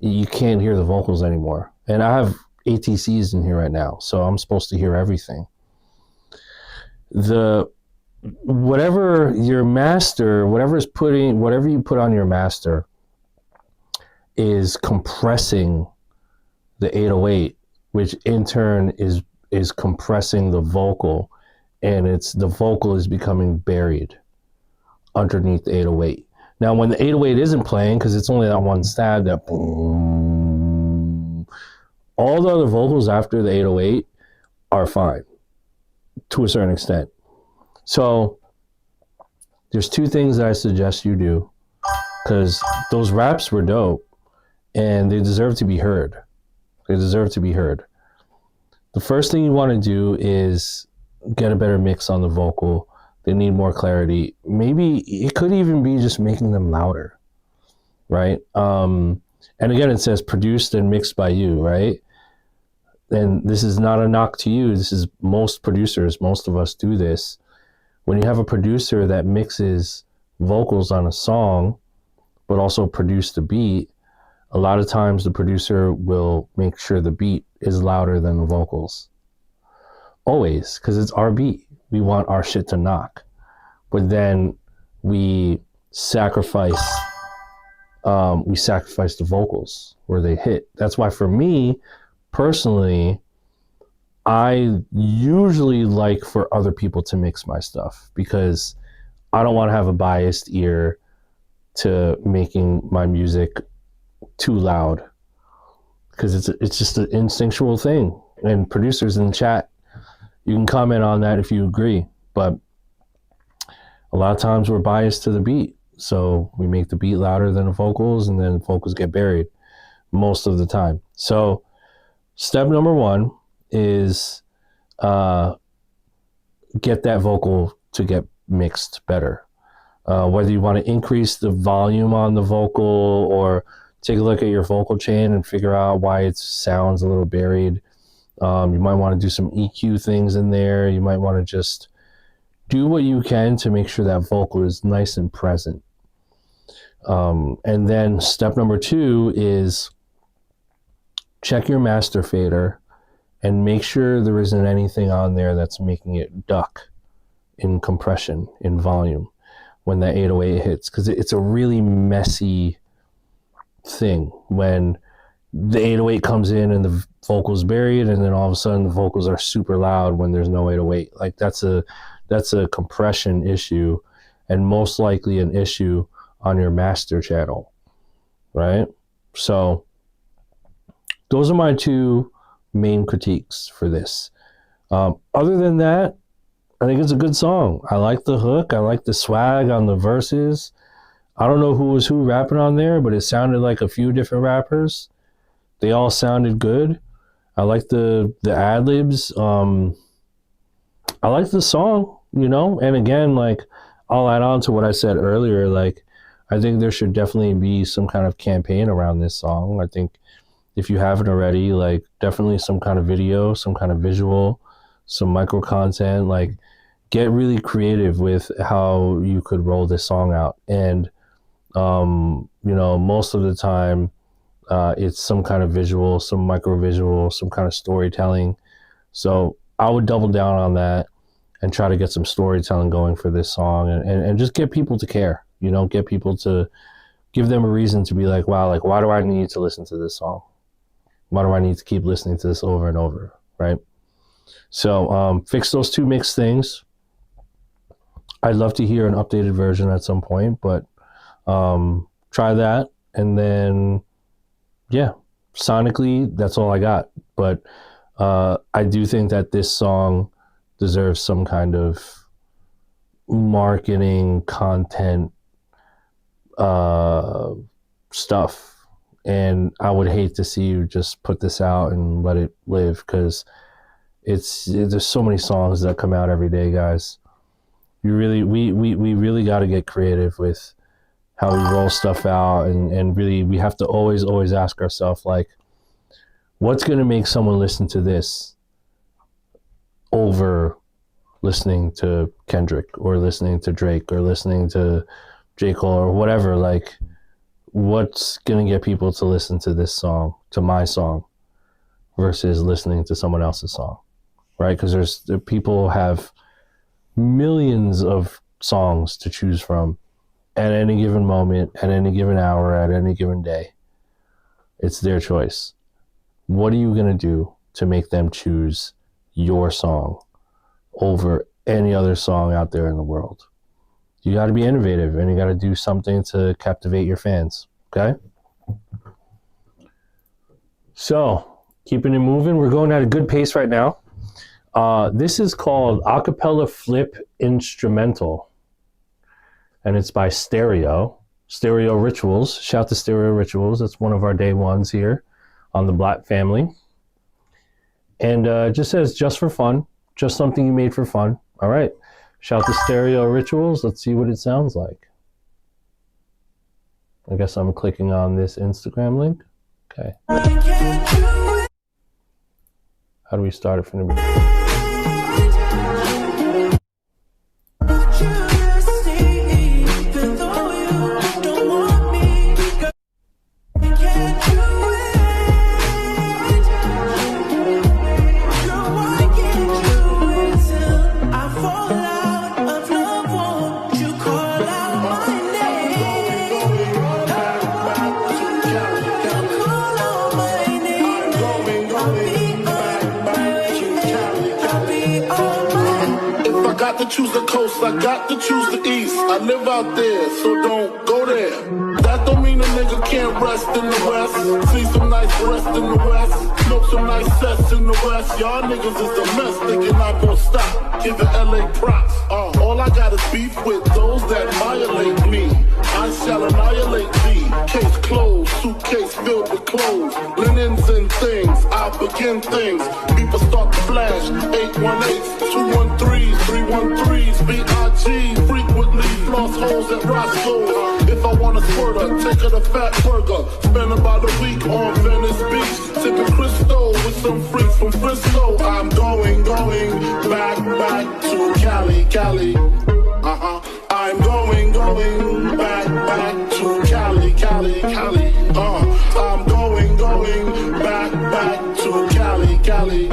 you can't hear the vocals anymore. And I have ATCs in here right now, so I'm supposed to hear everything. Whatever your master, whatever you put on your master is compressing the 808, which in turn is compressing the vocal, and the vocal is becoming buried underneath the 808. Now, when the 808 isn't playing, because it's only that one stab, that boom, all the other vocals after the 808 are fine to a certain extent. So there's 2 things that I suggest you do, because those raps were dope and they deserve to be heard. They deserve to be heard. The first thing you want to do is get a better mix on the vocal. They need more clarity. Maybe it could even be just making them louder, right? And again, it says produced and mixed by you, right? And this is not a knock to you. This is most producers, most of us do this. When you have a producer that mixes vocals on a song, but also produce the beat, a lot of times the producer will make sure the beat is louder than the vocals. Always, because it's our beat. We want our shit to knock. But then we sacrifice the vocals where they hit. That's why for me, personally, I usually like for other people to mix my stuff, because I don't want to have a biased ear to making my music too loud, because it's just an instinctual thing. And producers in the chat, you can comment on that if you agree, but a lot of times we're biased to the beat, so we make the beat louder than the vocals, and then the vocals get buried most of the time. So step number 1 is get that vocal to get mixed better. Whether you want to increase the volume on the vocal or take a look at your vocal chain and figure out why it sounds a little buried. You might want to do some EQ things in there. You might want to just do what you can to make sure that vocal is nice and present. And then step number 2 is check your master fader and make sure there isn't anything on there that's making it duck in compression, in volume, when that 808 hits, because it's a really messy thing when the 808 comes in and the vocal's buried, and then all of a sudden the vocals are super loud when there's no 808. Like that's a compression issue, and most likely an issue on your master channel, right? So those are my 2 main critiques for this. Other than that, I think it's a good song. I like the hook. I like the swag on the verses. I don't know who was who rapping on there, but it sounded like a few different rappers. They all sounded good. I like the ad-libs. I like the song, you know? And again, like, I'll add on to what I said earlier. Like, I think there should definitely be some kind of campaign around this song. I think if you haven't already, like, definitely some kind of video, some kind of visual, some micro content, like, get really creative with how you could roll this song out. And, you know, most of the time, it's some kind of visual, some micro visual, some kind of storytelling. So I would double down on that and try to get some storytelling going for this song, and just get people to care, you know, get people to give them a reason to be like, wow, like, why do I need to listen to this song? Why do I need to keep listening to this over and over, right? So fix those two mixed things. I'd love to hear an updated version at some point, but try that. And then, yeah, sonically, that's all I got. But I do think that this song deserves some kind of marketing content stuff. And I would hate to see you just put this out and let it live, because there's so many songs that come out every day, guys. We really got to get creative with how we roll stuff out, and really we have to always ask ourselves, like, what's going to make someone listen to this over listening to Kendrick or listening to Drake or listening to J. Cole or whatever? Like, what's going to get people to listen to this song, to my song, versus listening to someone else's song, right? Because people have millions of songs to choose from at any given moment, at any given hour, at any given day. It's their choice. What are you going to do to make them choose your song over any other song out there in the world? You got to be innovative, and you got to do something to captivate your fans, okay? So, keeping it moving, we're going at a good pace right now. This is called Acapella Flip Instrumental, and it's by Stereo Rituals. Shout to Stereo Rituals. That's one of our day ones here on the Black Family. And it just says, just for fun, just something you made for fun. All right. Shout to Stereo Rituals. Let's see what it sounds like. I guess I'm clicking on this Instagram link. Okay. How do we start it from the beginning? Choose the coast, I got to choose the east. I live out there, so don't go there. That don't mean a nigga can't rest in the west. See some nice rest in the west. Smoke some nice sets in the west. Y'all niggas is the mess, thinking I gon' stop. Giving LA props. All I got is beef with those that violate me. I shall annihilate thee. Case closed, suitcase filled with clothes, linens and things. I'll begin things. People start to flash. 818s, 213s, 313s, BIG frequently floss holes at Roscoe's. If I want a squirter, take her to Fat Burger. Spend about a week on Venice Beach, sipping Crisco with some freaks from Frisco. I'm going back to Cali. I'm going back to Cali. I'm going back to Cali.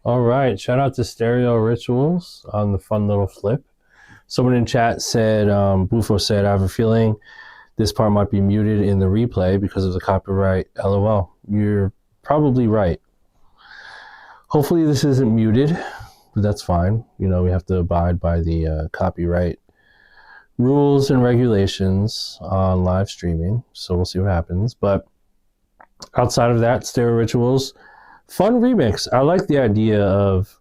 All right. Shout out to Stereo Rituals on the fun little flip. Someone in chat said, Bufo said, I have a feeling this part might be muted in the replay because of the copyright. LOL. You're probably right. Hopefully this isn't muted, but that's fine. You know, we have to abide by the copyright rules and regulations on live streaming. So we'll see what happens. But outside of that, Stereo Rituals, fun remix. I like the idea of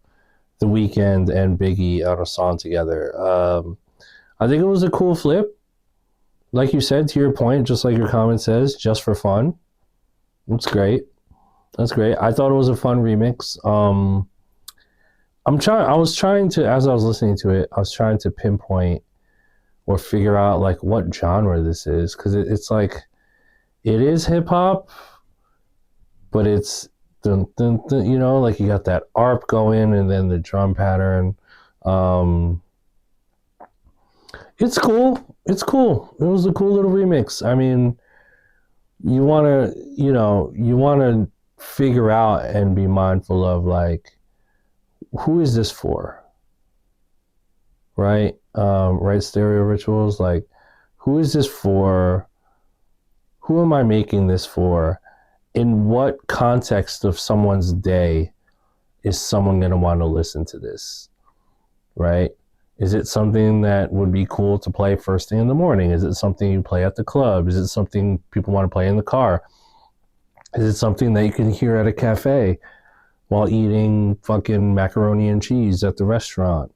The Weeknd and Biggie on a song together. I think it was a cool flip. Like you said, to your point, just like your comment says, just for fun. It's great. That's great. I thought it was a fun remix. I was trying to, as I was listening to it, I was trying to pinpoint or figure out like what genre this is, because it's like, it is hip hop, but it's dun, dun, dun, you know, like you got that ARP going and then the drum pattern. It's cool. It's cool. It was a cool little remix. I mean, you want to figure out and be mindful of like, who is this for? Right? Right, Stereo Rituals, like, who is this for? Who am I making this for? In what context of someone's day is someone going to want to listen to this? Right? Is it something that would be cool to play first thing in the morning? Is it something you play at the club? Is it something people want to play in the car? Is it something that you can hear at a cafe while eating fucking macaroni and cheese at the restaurant?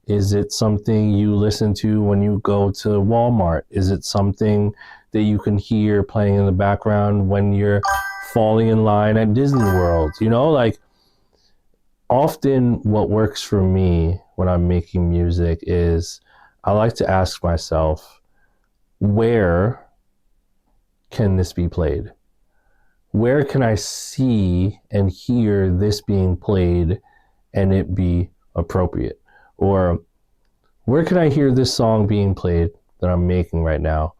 Is it something you listen to when you go to Walmart? Is it something that you can hear playing in the background when you're falling in line at Disney World? You know, like, often what works for me when I'm making music is I like to ask myself, where can this be played? Where can I see and hear this being played and it be appropriate? Or where can I hear this song being played that I'm making right now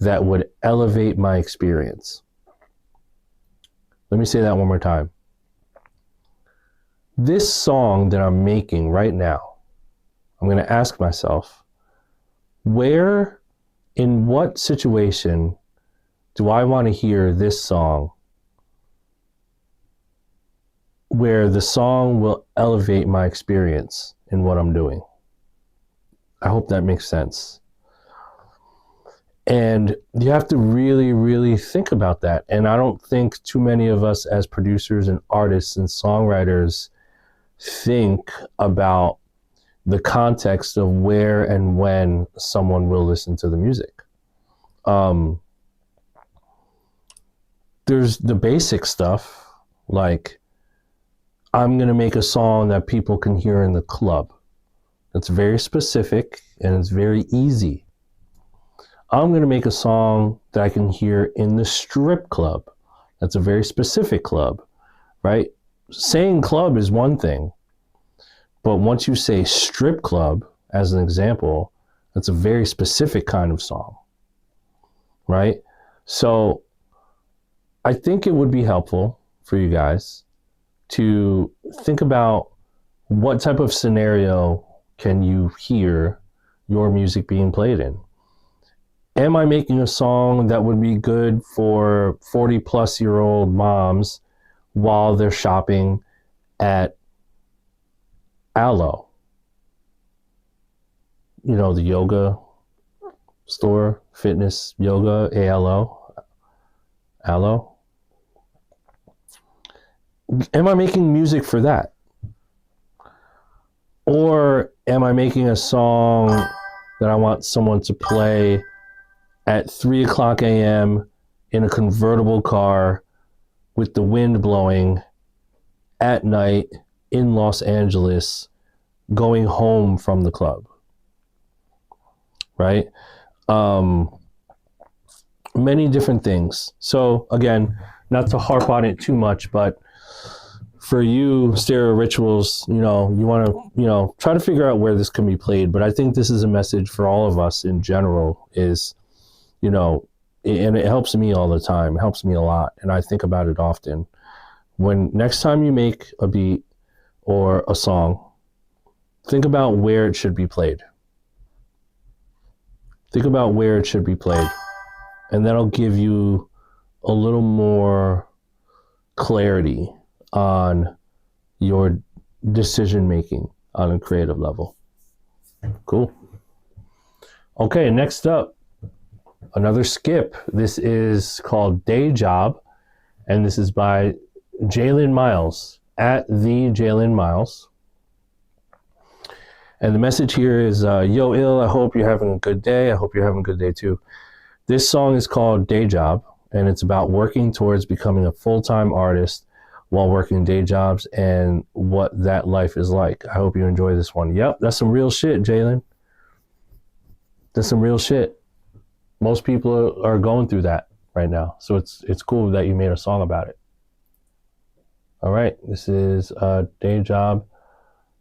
that would elevate my experience? Let me say that one more time. This song that I'm making right now, I'm going to ask myself, where, in what situation do I want to hear this song where the song will elevate my experience in what I'm doing? I hope that makes sense. And you have to really, really think about that. And I don't think too many of us as producers and artists and songwriters think about the context of where and when someone will listen to the music. There's the basic stuff, like, I'm going to make a song that people can hear in the club. It's very specific and it's very easy. I'm going to make a song that I can hear in the strip club. That's a very specific club, right? Saying club is one thing, but once you say strip club, as an example, that's a very specific kind of song, right? So I think it would be helpful for you guys to think about what type of scenario can you hear your music being played in. Am I making a song that would be good for 40-plus-year-old moms while they're shopping at Alo? You know, the yoga store, fitness, yoga, ALO. Alo? Am I making music for that? Or am I making a song that I want someone to play at 3 o'clock a.m. in a convertible car with the wind blowing at night in Los Angeles, going home from the club, right? Many different things. So again, not to harp on it too much, but for you, Stereo Rituals, you know, you want to, you know, try to figure out where this can be played. But I think this is a message for all of us in general is, you know, and it helps me all the time. It helps me a lot. And I think about it often. When next time you make a beat or a song, think about where it should be played. Think about where it should be played. And that'll give you a little more clarity on your decision making on a creative level. Cool. Okay, next up, another skip. This is called Day Job, and this is by Jalen Miles, at the Jalen Miles. And the message here is, yo, ill, I hope you're having a good day. I hope you're having a good day too. This song is called Day Job, and it's about working towards becoming a full-time artist while working day jobs and what that life is like. I hope you enjoy this one. Yep, that's some real shit, Jalen. That's some real shit. Most people are going through that right now. So it's cool that you made a song about it. All right, this is Day Job.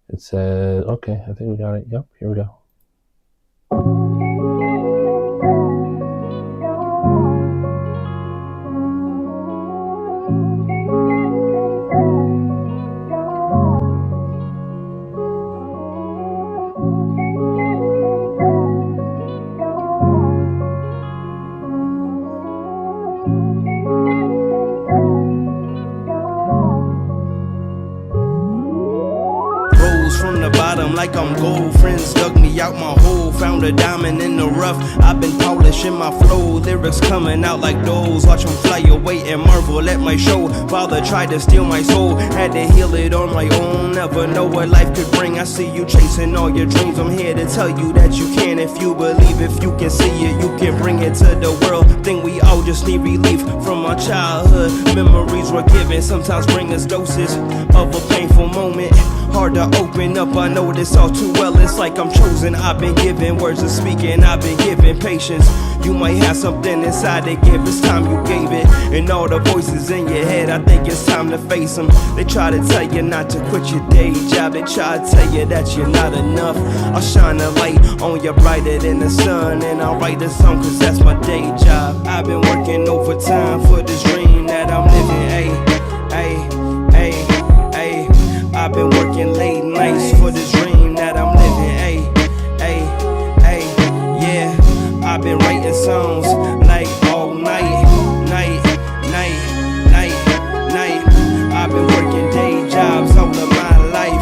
It says, okay, I think we got it. Yep, here we go. Like I'm gold, friends dug me out my hole, found a diamond in the rough. I've been polishing my flow, lyrics coming out like those. Watch them fly away and marvel at my show. Father tried to steal my soul, had to heal it on my own. Never know what life could bring. I see you chasing all your dreams. I'm here to tell you that you can if you believe. If you can see it, you can bring it to the world. Think we all just need relief from our childhood. Memories were given, sometimes bring us doses of a painful moment. Hard to open up, I know this all too well. It's like I'm chosen, I've been given words of speaking, I've been given patience. You might have something inside to give, it's time you gave it. And all the voices in your head, I think it's time to face them. They try to tell you not to quit your day job, they try to tell you that you're not enough. I'll shine a light on you brighter than the sun, and I'll write a song cause that's my day job. I've been working overtime for this dream that I'm living, I've been working late nights for this dream that I'm living, yeah. I've been writing songs like all night. I've been working day jobs all of my life.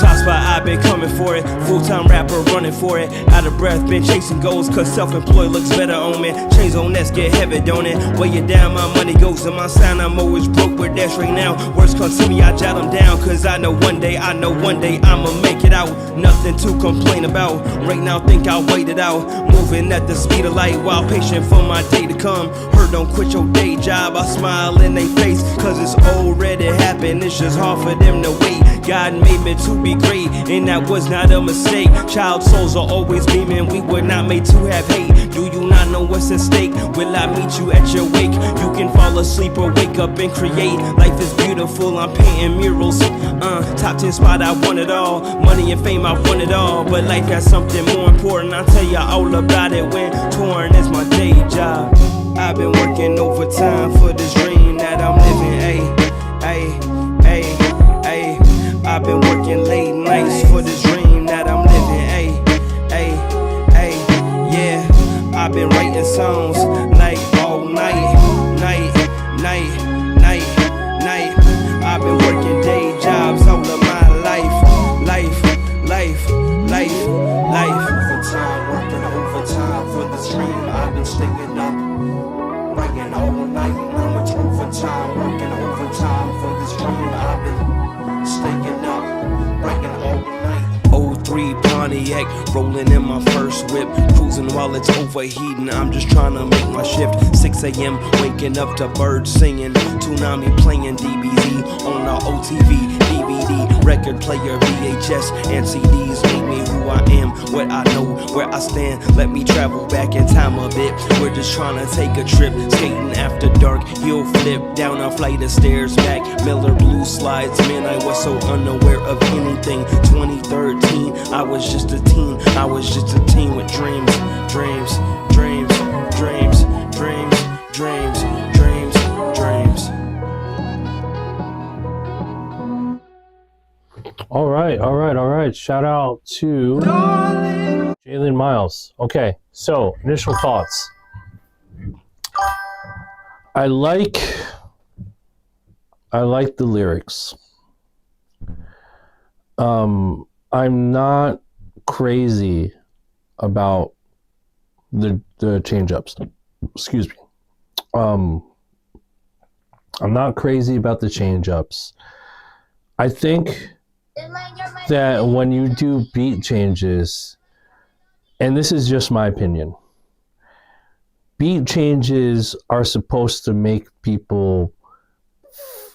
Top spot, I've been coming for it. Full-time rapper running for it. Out of breath, been chasing goals, cause self-employed looks better on me. Chains on nets, get heavy, don't it? Weigh it down, my money goes to my sound. I'm always broke with dash right now. Words come to me, I jot them down, cause I know one day I'ma make it out. Nothing to complain about. Right now, think I'll wait it out. Moving at the speed of light while patient for my day to come. Heard don't quit your day job, I smile in they face, cause it's already happened. It's just hard for them to wait. God made me to be great, and that was not a mistake. Child souls are always beaming, we were not made to have hate. Do you not know what's at stake? Will I meet you at your wake? You can fall asleep or wake up and create. Life is beautiful, I'm painting murals. Top 10 spot, I want it all. Money and fame, I want it all. But life has something more important, I'll tell you all about it when touring is my day job. I've been working overtime for this dream that I'm living, I've been working late nights for this dream that I'm living, yeah. I've been writing songs like all night. I've been working day jobs all of my life. Overtime for this dream. I've been staying up, writing all night. Now it's overtime, working overtime for this dream. I've been staying up, writing all night. 03 Pontiac, rolling in my first whip, cruising while it's overheating. I'm just trying to make my shift. 6 a.m. waking up to birds singing, Toonami playing DBZ on the OTV, DVD, record player, VHS, and CDs. Make me who I am, what I know, where I stand. Let me travel back in time a bit. We're just trying to take a trip, skating after dark. Heel flip down a flight of stairs, back Miller blue slides. Man, I was so unaware of anything. 2013, I was just a teen. I was just a teen with dreams. All right. Shout out to Jalen Miles. Okay, so initial thoughts. I like the lyrics. I'm not crazy about the change-ups. Excuse me. I'm not crazy about the change-ups. I think that when you do beat changes, and this is just my opinion, beat changes are supposed to make people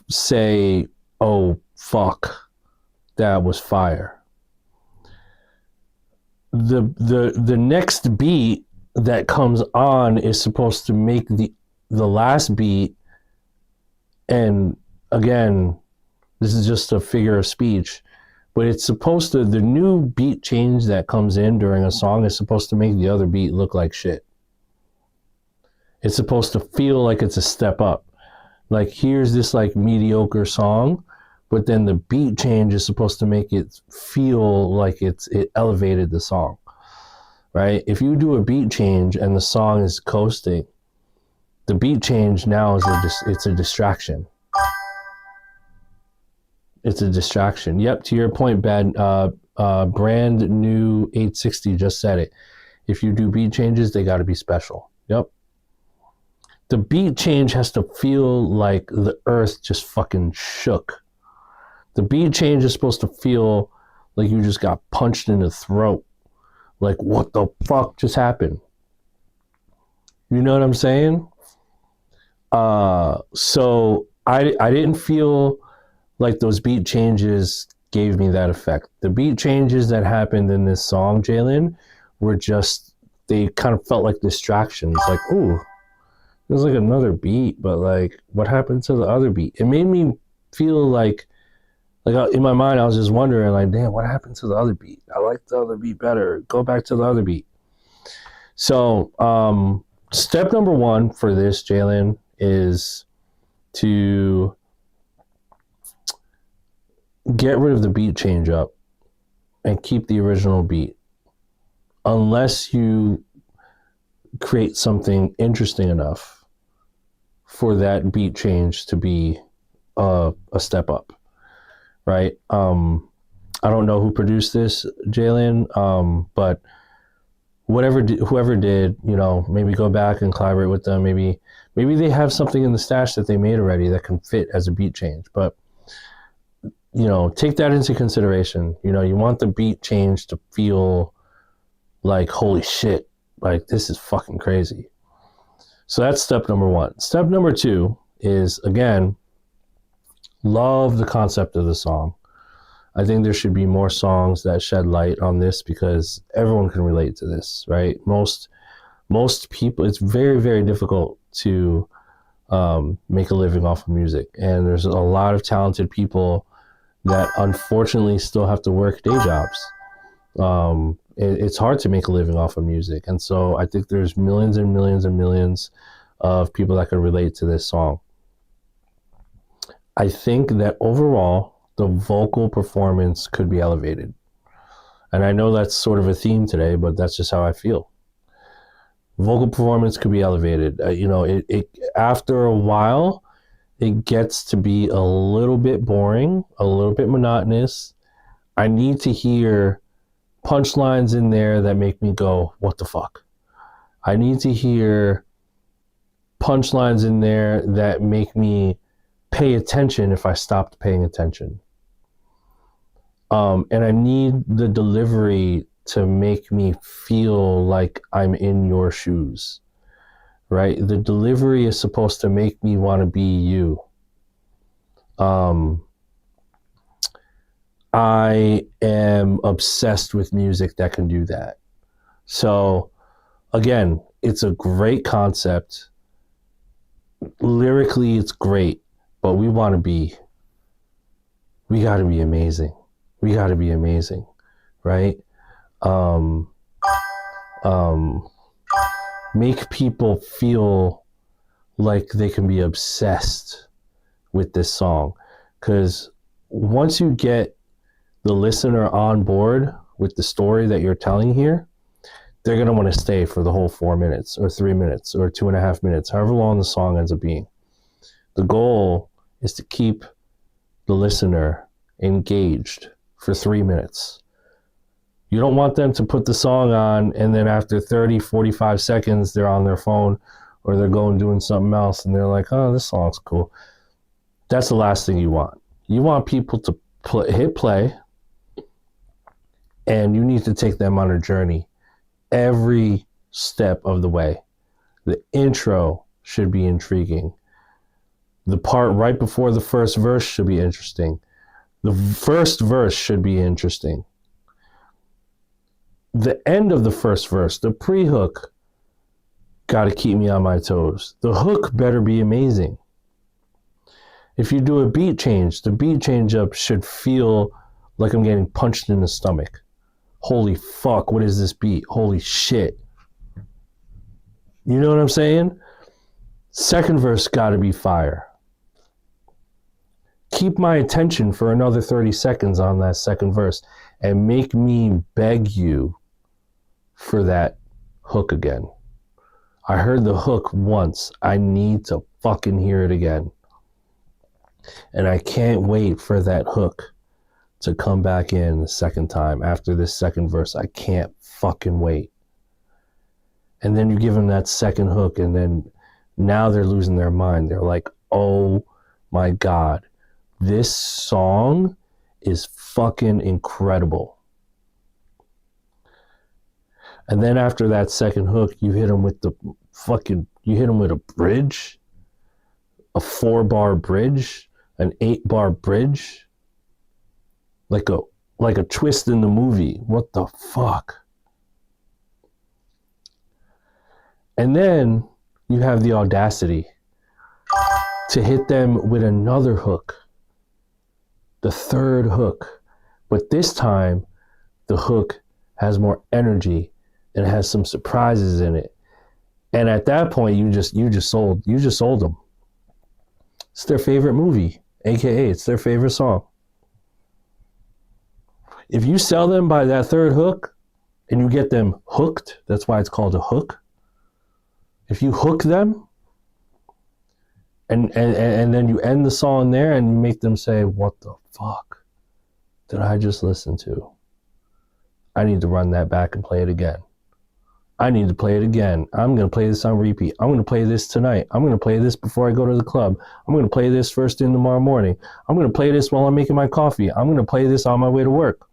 say, oh, fuck, that was fire. The next beat that comes on is supposed to make the last beat, and again, this is just a figure of speech, but it's supposed to, the new beat change that comes in during a song is supposed to make the other beat look like shit. It's supposed to feel like it's a step up. Like, here's this like mediocre song, but then the beat change is supposed to make it feel like it elevated the song, right? If you do a beat change and the song is coasting, the beat change now is it's a distraction. It's a distraction. Yep, to your point, brand new 860 just said it. If you do beat changes, they got to be special. Yep. The beat change has to feel like the earth just fucking shook. The beat change is supposed to feel like you just got punched in the throat. Like, what the fuck just happened? You know what I'm saying? So I didn't feel like those beat changes gave me that effect. The beat changes that happened in this song, Jalen, were just, they kind of felt like distractions. Like, ooh, there's like another beat, but like, what happened to the other beat? It made me feel like in my mind, I was just wondering, like, damn, what happened to the other beat? I like the other beat better. Go back to the other beat. So, step number one for this, Jalen, is to get rid of the beat change up and keep the original beat. Unless you create something interesting enough for that beat change to be a step up. Right. I don't know who produced this, Jalen, but whoever did, you know, maybe go back and collaborate with them. Maybe they have something in the stash that they made already that can fit as a beat change. But, you know, take that into consideration. You know, you want the beat change to feel like, holy shit, like this is fucking crazy. So that's step number one. Step number two is, again, love the concept of the song. I think there should be more songs that shed light on this because everyone can relate to this, right? Most people, it's very, very difficult to make a living off of music. And there's a lot of talented people that unfortunately still have to work day jobs. It's hard to make a living off of music. And so I think there's millions and millions and millions of people that can relate to this song. I think that overall, the vocal performance could be elevated. And I know that's sort of a theme today, but that's just how I feel. Vocal performance could be elevated. You know, it after a while, it gets to be a little bit boring, a little bit monotonous. I need to hear punchlines in there that make me go, what the fuck? I need to hear punchlines in there that make me pay attention if I stopped paying attention. And I need the delivery to make me feel like I'm in your shoes, right? The delivery is supposed to make me want to be you. I am obsessed with music that can do that. So again, it's a great concept. Lyrically, it's great. But we got to be amazing. We got to be amazing, right? Make people feel like they can be obsessed with this song. Because once you get the listener on board with the story that you're telling here, they're going to want to stay for the whole 4 minutes or 3 minutes or 2.5 minutes, however long the song ends up being. The goal is to keep the listener engaged for 3 minutes. You don't want them to put the song on and then after 30, 45 seconds, they're on their phone or they're going doing something else and they're like, oh, this song's cool. That's the last thing you want. You want people to hit play, and you need to take them on a journey every step of the way. The intro should be intriguing. The part right before the first verse should be interesting. The first verse should be interesting. The end of the first verse, the pre-hook, got to keep me on my toes. The hook better be amazing. If you do a beat change, the beat change up should feel like I'm getting punched in the stomach. Holy fuck, what is this beat? Holy shit. You know what I'm saying? Second verse got to be fire. Keep my attention for another 30 seconds on that second verse and make me beg you for that hook again. I heard the hook once. I need to fucking hear it again. And I can't wait for that hook to come back in the second time after this second verse. I can't fucking wait. And then you give them that second hook and then now they're losing their mind. They're like, oh my God, this song is fucking incredible. And then after that second hook, you hit them with a bridge, a 4-bar bridge, an 8-bar bridge, like a twist in the movie. What the fuck? And then you have the audacity to hit them with another hook, the third hook. But this time, the hook has more energy and has some surprises in it. And at that point, you just sold them. It's their favorite movie, aka it's their favorite song. If you sell them by that third hook and you get them hooked, that's why it's called a hook. If you hook them and then you end the song there and you make them say, what the fuck did I just listen to? I need to run that back and play it again. I need to play it again. I'm going to play this on repeat. I'm going to play this tonight. I'm going to play this before I go to the club. I'm going to play this first thing tomorrow morning. I'm going to play this while I'm making my coffee. I'm going to play this on my way to work.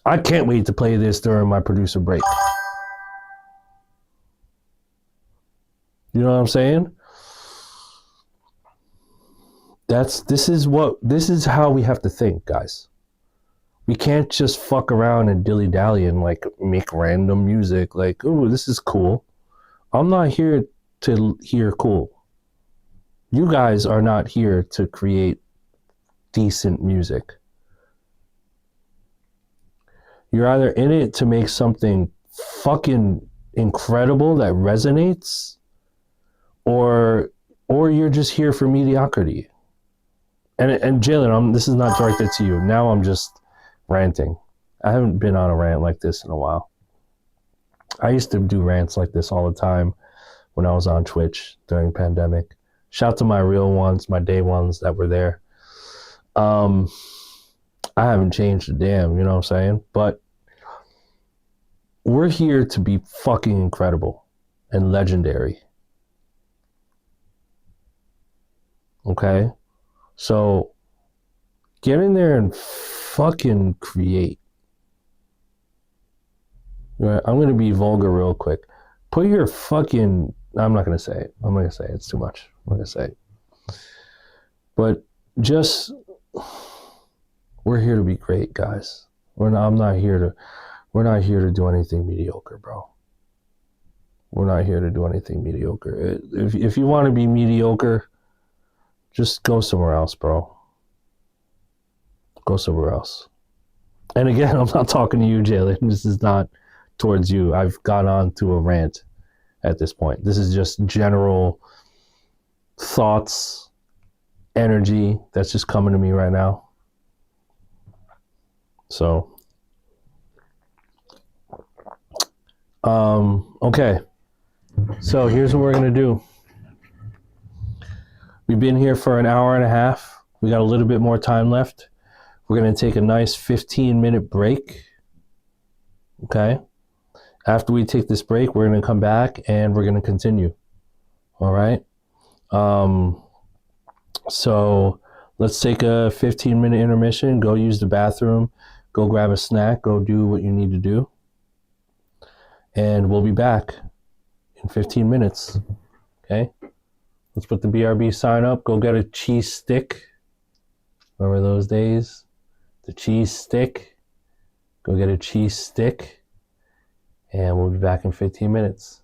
I can't wait to play this during my producer break. You know what I'm saying? This is how we have to think, guys. We can't just fuck around and dilly-dally and like make random music like, oh, this is cool. I'm not here to hear cool. You guys are not here to create decent music. You're either in it to make something fucking incredible that resonates, or you're just here for mediocrity. And Jalen, this is not directed to you. Now I'm just ranting. I haven't been on a rant like this in a while. I used to do rants like this all the time when I was on Twitch during pandemic. Shout to my real ones, my day ones that were there. I haven't changed a damn, you know what I'm saying? But we're here to be fucking incredible and legendary. Okay? So get in there and fucking create. Right? I'm going to be vulgar real quick. Put your fucking... I'm not going to say it. I'm not going to say it. It's too much. I'm not going to say it. But just... We're here to be great, guys. We're not here to do anything mediocre, bro. We're not here to do anything mediocre. If you want to be mediocre, just go somewhere else, bro. Go somewhere else. And again, I'm not talking to you, Jalen. This is not towards you. I've gone on to a rant at this point. This is just general thoughts, energy that's just coming to me right now. So, okay. So here's what we're going to do. We've been here for an hour and a half. We got a little bit more time left. We're going to take a nice 15-minute break. Okay. After we take this break, we're going to come back and we're going to continue. All right. So let's take a 15-minute intermission. Go use the bathroom. Go grab a snack. Go do what you need to do. And we'll be back in 15 minutes. Okay. Let's put the BRB sign up. Go get a cheese stick. Remember those days? The cheese stick. Go get a cheese stick. And we'll be back in 15 minutes.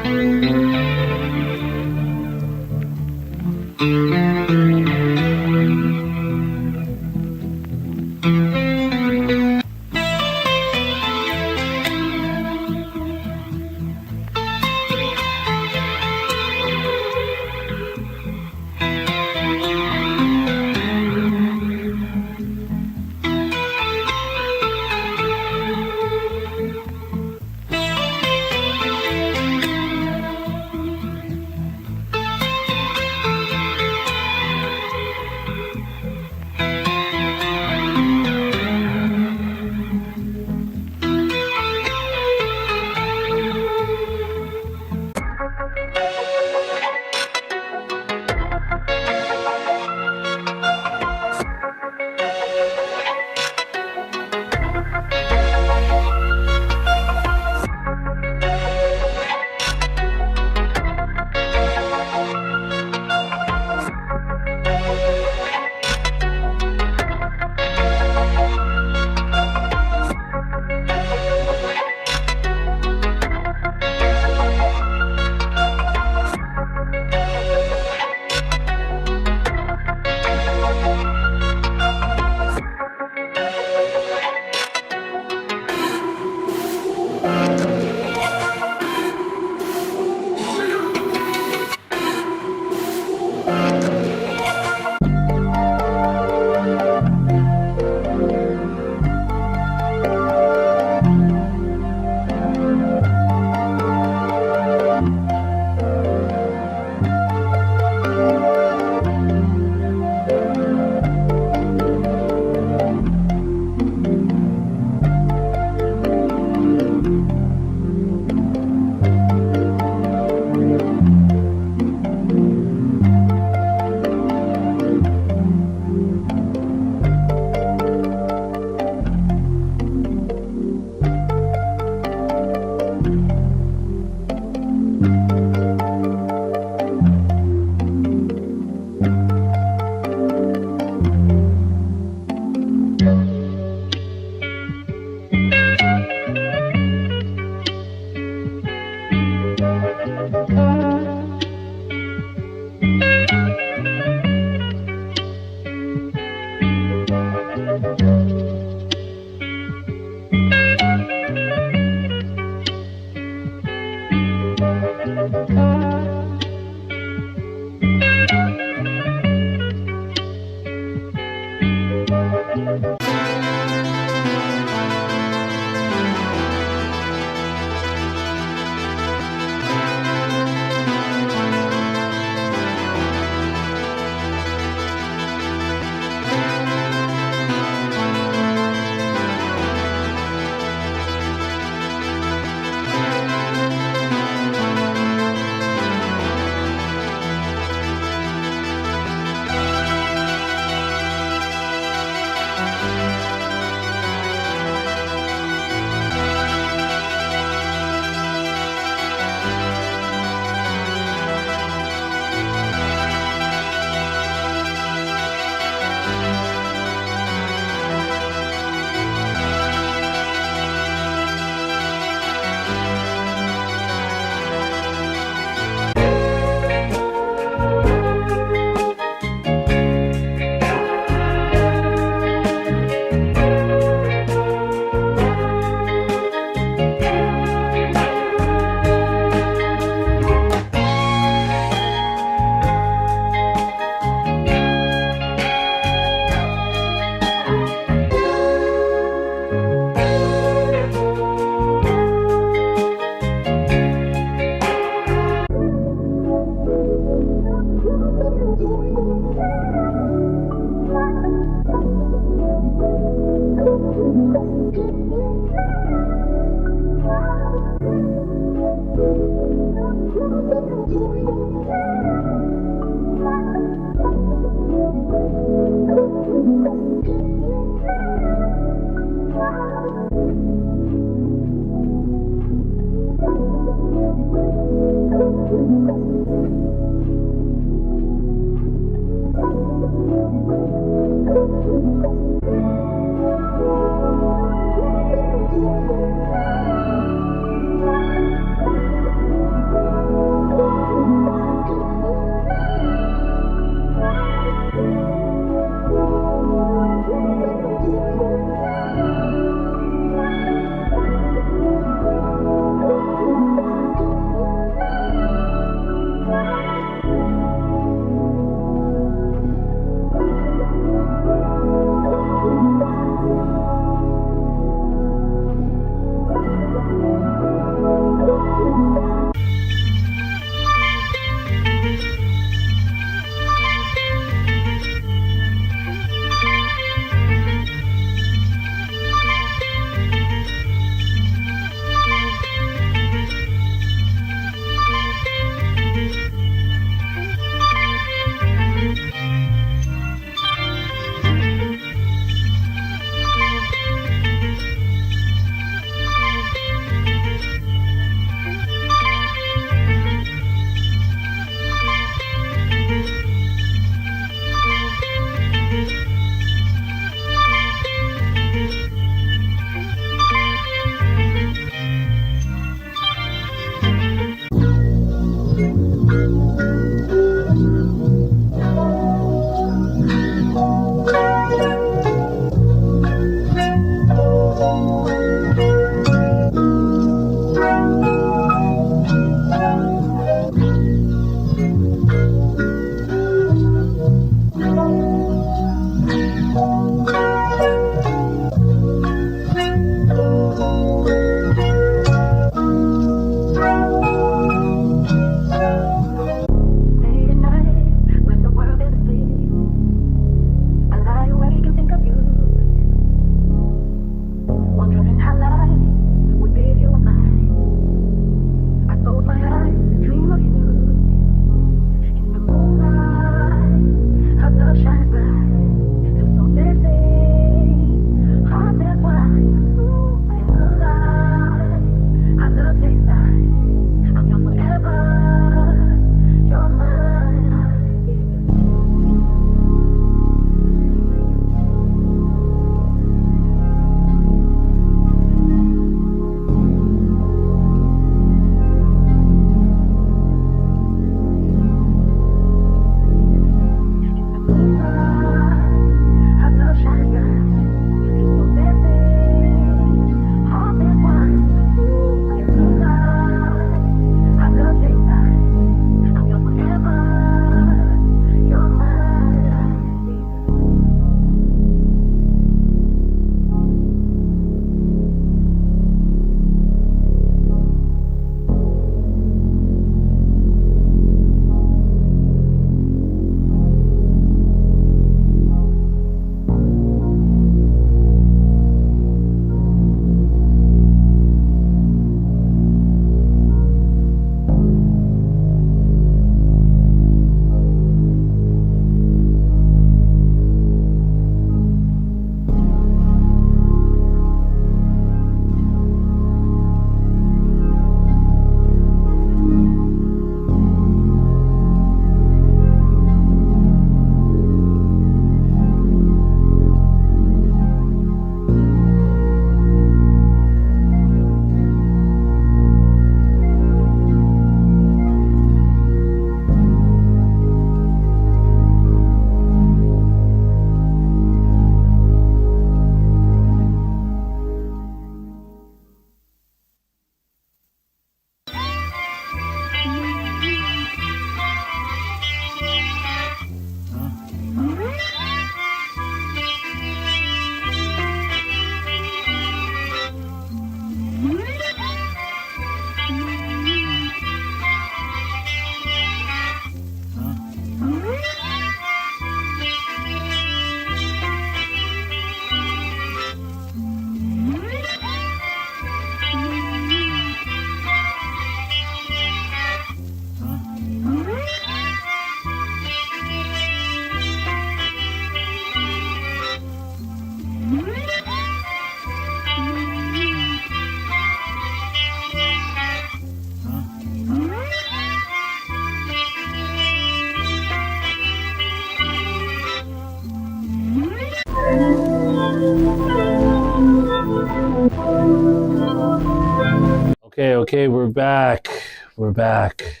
Okay, we're back. We're back.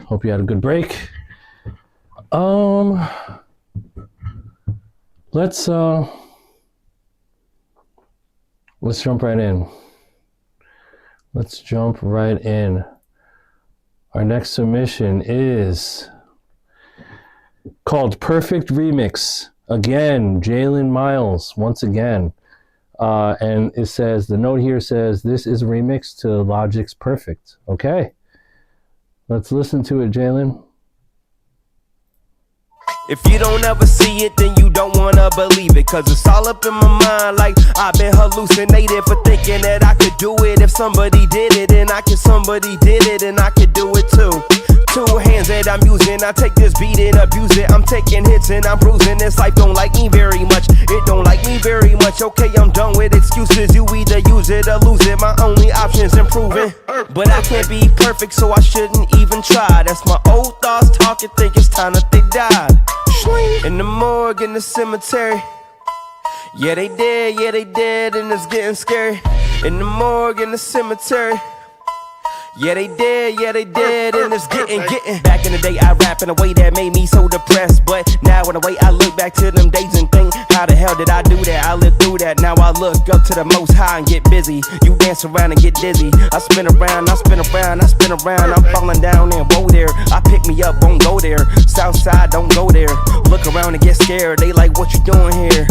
Hope you had a good break. Let's jump right in. Our next submission is called Perfect Remix. Again, Jalen Miles, once again. And it says, the note here says, this is a remix to Logic's Perfect. Okay. Let's listen to it, Jalen. If you don't ever see it, then you don't wanna believe it. Cause it's all up in my mind like I've been hallucinated for thinking that I could do it. If somebody did it, and somebody did it, and I could do it too. 2 hands that I'm using, I take this beat and abuse it. I'm taking hits and I'm bruising. This life don't like me very much. It don't like me very much. Okay, I'm done with excuses. You either use it or lose it. My only option's improving. But I can't be perfect, so I shouldn't even try. That's my old thoughts talking, think it's time that they died. In the morgue, in the cemetery. Yeah, they dead, and it's getting scary. In the morgue, in the cemetery. Yeah, they dead, and it's getting. Back in the day, I rap in a way that made me so depressed. But now in a way, I look back to them days and think, how the hell did I do that? I lived through that. Now I look up to the Most High and get busy. You dance around and get dizzy. I spin around. I'm falling down and whoa there. I pick me up, won't go there. Southside, don't go there. Look around and get scared. They like, what you doing here?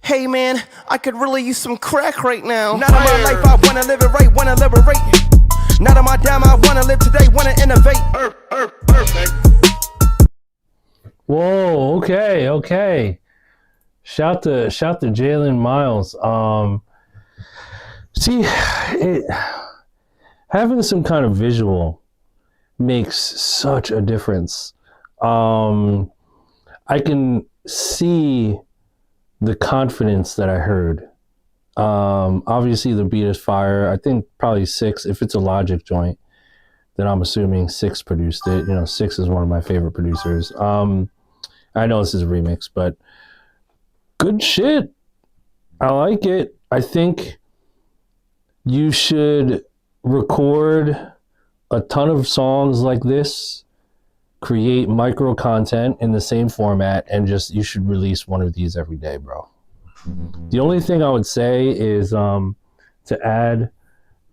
Hey man, I could really use some crack right now. Not in my life, I wanna live it right, wanna liberate. Not on my dime, I wanna live today, wanna innovate. Perfect. Whoa, okay. Shout to Jalen Miles. Having some kind of visual makes such a difference. I can see the confidence that I heard. Obviously the beat is fire. I think probably 6, if it's a Logic joint, then I'm assuming 6 produced it. 6 is one of my favorite producers. I know this is a remix, but good shit. I like it. I think you should record a ton of songs like this, create micro content in the same format, and you should release one of these every day, bro. The only thing I would say is to add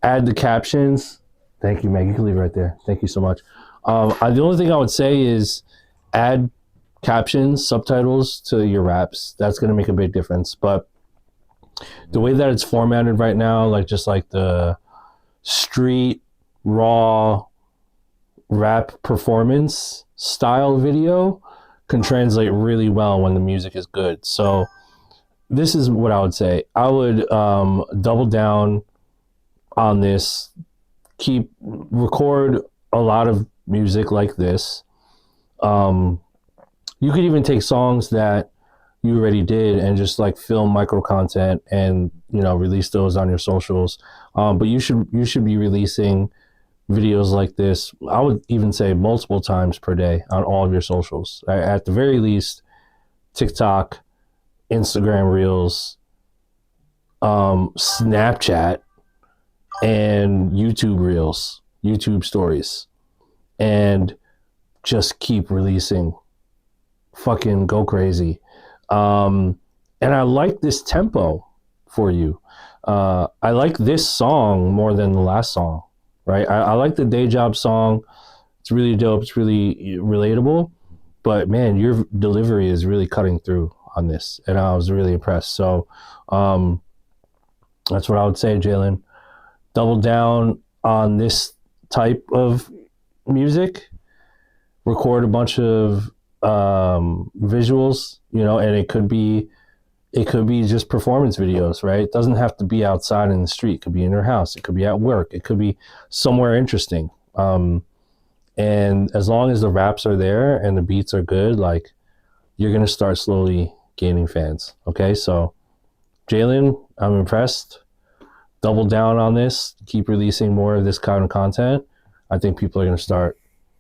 the captions. Thank you, Meg. You can leave it right there. Thank you so much. The only thing I would say is add captions, subtitles to your raps. That's going to make a big difference. But the way that it's formatted right now, like just like the street raw rap performance style video, can translate really well when the music is good. So this is what I would say. I would double down on this. Record a lot of music like this. You could even take songs that you already did and just like film micro content and release those on your socials. But you should be releasing videos like this. I would even say multiple times per day on all of your socials. At the very least, TikTok, Instagram Reels, Snapchat, and YouTube Reels, YouTube Stories, and just keep releasing. Fucking go crazy. And I like this tempo for you. I like this song more than the last song, right? I like the Day Job song. It's really dope. It's really relatable. But man, your delivery is really cutting through on this, and I was really impressed. So that's what I would say, Jalen. Double down on this type of music. Record a bunch of visuals, and it could be just performance videos, right? It doesn't have to be outside in the street. It could be in your house. It could be at work. It could be somewhere interesting. And as long as the raps are there and the beats are good, like, you're going to start slowly gaining fans. Okay. So Jalen, I'm impressed. Double down on this, keep releasing more of this kind of content. I think people are going to start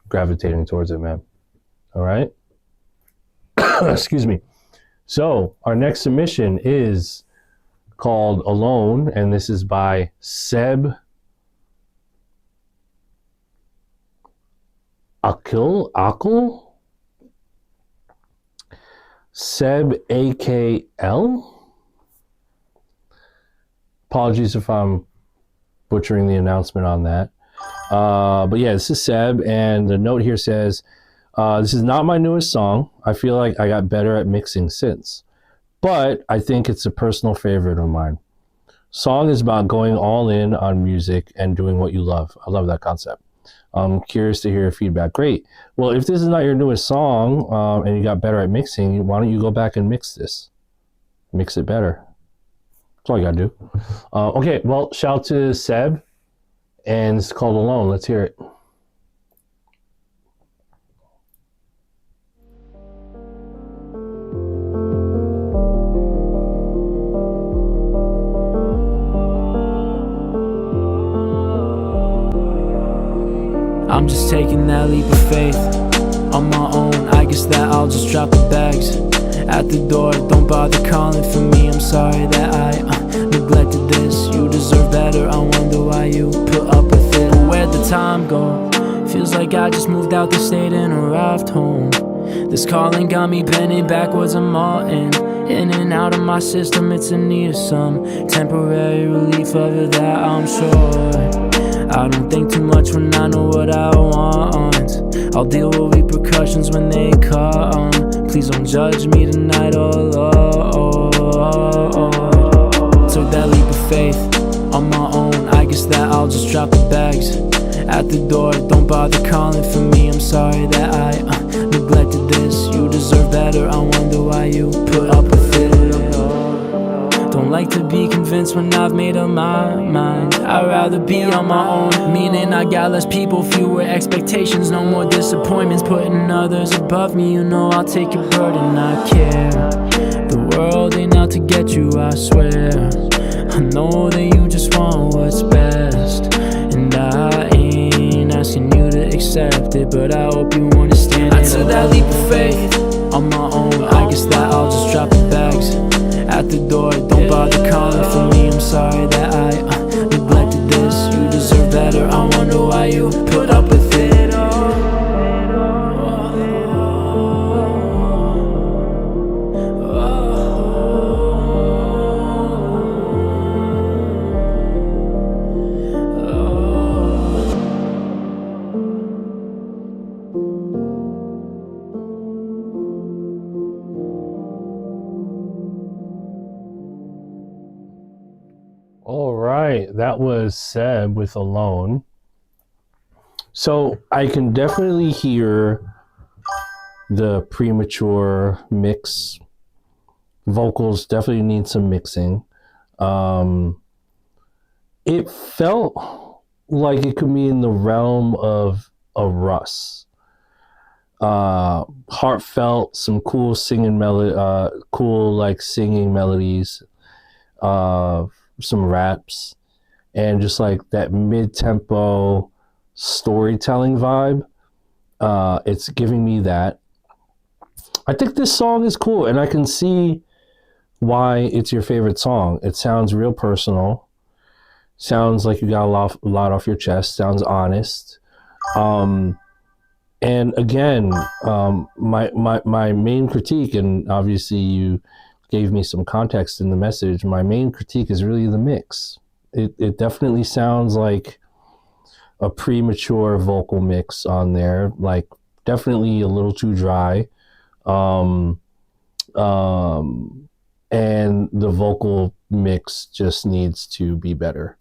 gravitating towards it, man. All right. Excuse me. So our next submission is called Alone, and this is by Seb Akil? Seb AKL? Apologies if I'm butchering the announcement on that. But yeah, this is Seb, and the note here says, this is not my newest song. I feel like I got better at mixing since, but I think it's a personal favorite of mine. Song is about going all in on music and doing what you love. I love that concept. I'm curious to hear your feedback. Great. Well, if this is not your newest song and you got better at mixing, why don't you go back and mix this? Mix it better. That's all you gotta do. Okay, well, shout out to Seb, and it's called Alone. Let's hear it. I'm just taking that leap of faith on my own. I guess that I'll just drop the bags at the door. Don't bother calling for me. I'm sorry that I neglected this. You deserve better. I wonder why you put up with it. Where'd the time go? Feels like I just moved out the state and arrived home. This calling got me bending backwards. I'm all in and out of my system. It's in need of some temporary relief. Other that, I'm sure I don't think too much when I know what I want. I'll deal with repercussions when they come. Please don't judge me tonight, oh Lord. Took that leap of faith on my own. I guess that I'll just drop the bags at the door. Don't bother calling for me. I'm sorry that I neglected this. You deserve better. I wonder why you put up with it. Don't like to be convinced when I've made up my mind. I'd rather be on my own, meaning I got less people, fewer expectations, no more disappointments, putting others above me. You know I'll take your burden, I care. The world ain't out to get you, I swear. I know that you just want what's best, and I ain't asking you to accept it, but I hope you understand it. I took that leap of faith on my own. I guess that I'll just drop the bags at the door. Don't bother calling for me. I'm sorry that I neglected this. You deserve better. I wonder why you put up with it. That was Seb with Alone. So I can definitely hear the premature mix. Vocals definitely need some mixing. It felt like it could be in the realm of a Russ. Heartfelt, some cool singing singing melodies, some raps, and just like that mid-tempo storytelling vibe. It's giving me that. I think this song is cool, and I can see why it's your favorite song. It sounds real personal. Sounds like you got a lot off your chest. Sounds honest. And again, my main critique, and obviously you gave me some context in the message, my main critique is really the mix. It definitely sounds like a premature vocal mix on there, like definitely a little too dry. And the vocal mix just needs to be better.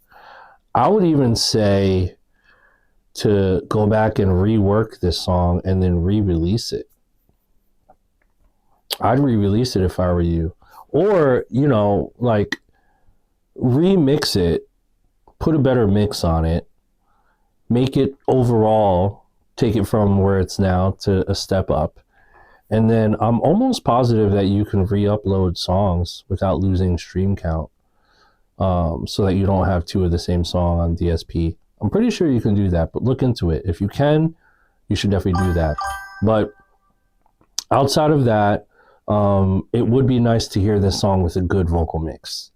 I would even say to go back and rework this song and then re-release it. I'd re-release it if I were you. Or, like remix it, put a better mix on it, make it overall, take it from where it's now to a step up. And then I'm almost positive that you can re-upload songs without losing stream count, so that you don't have two of the same song on DSP. I'm pretty sure you can do that, but look into it. If you can, you should definitely do that. But outside of that, it would be nice to hear this song with a good vocal mix.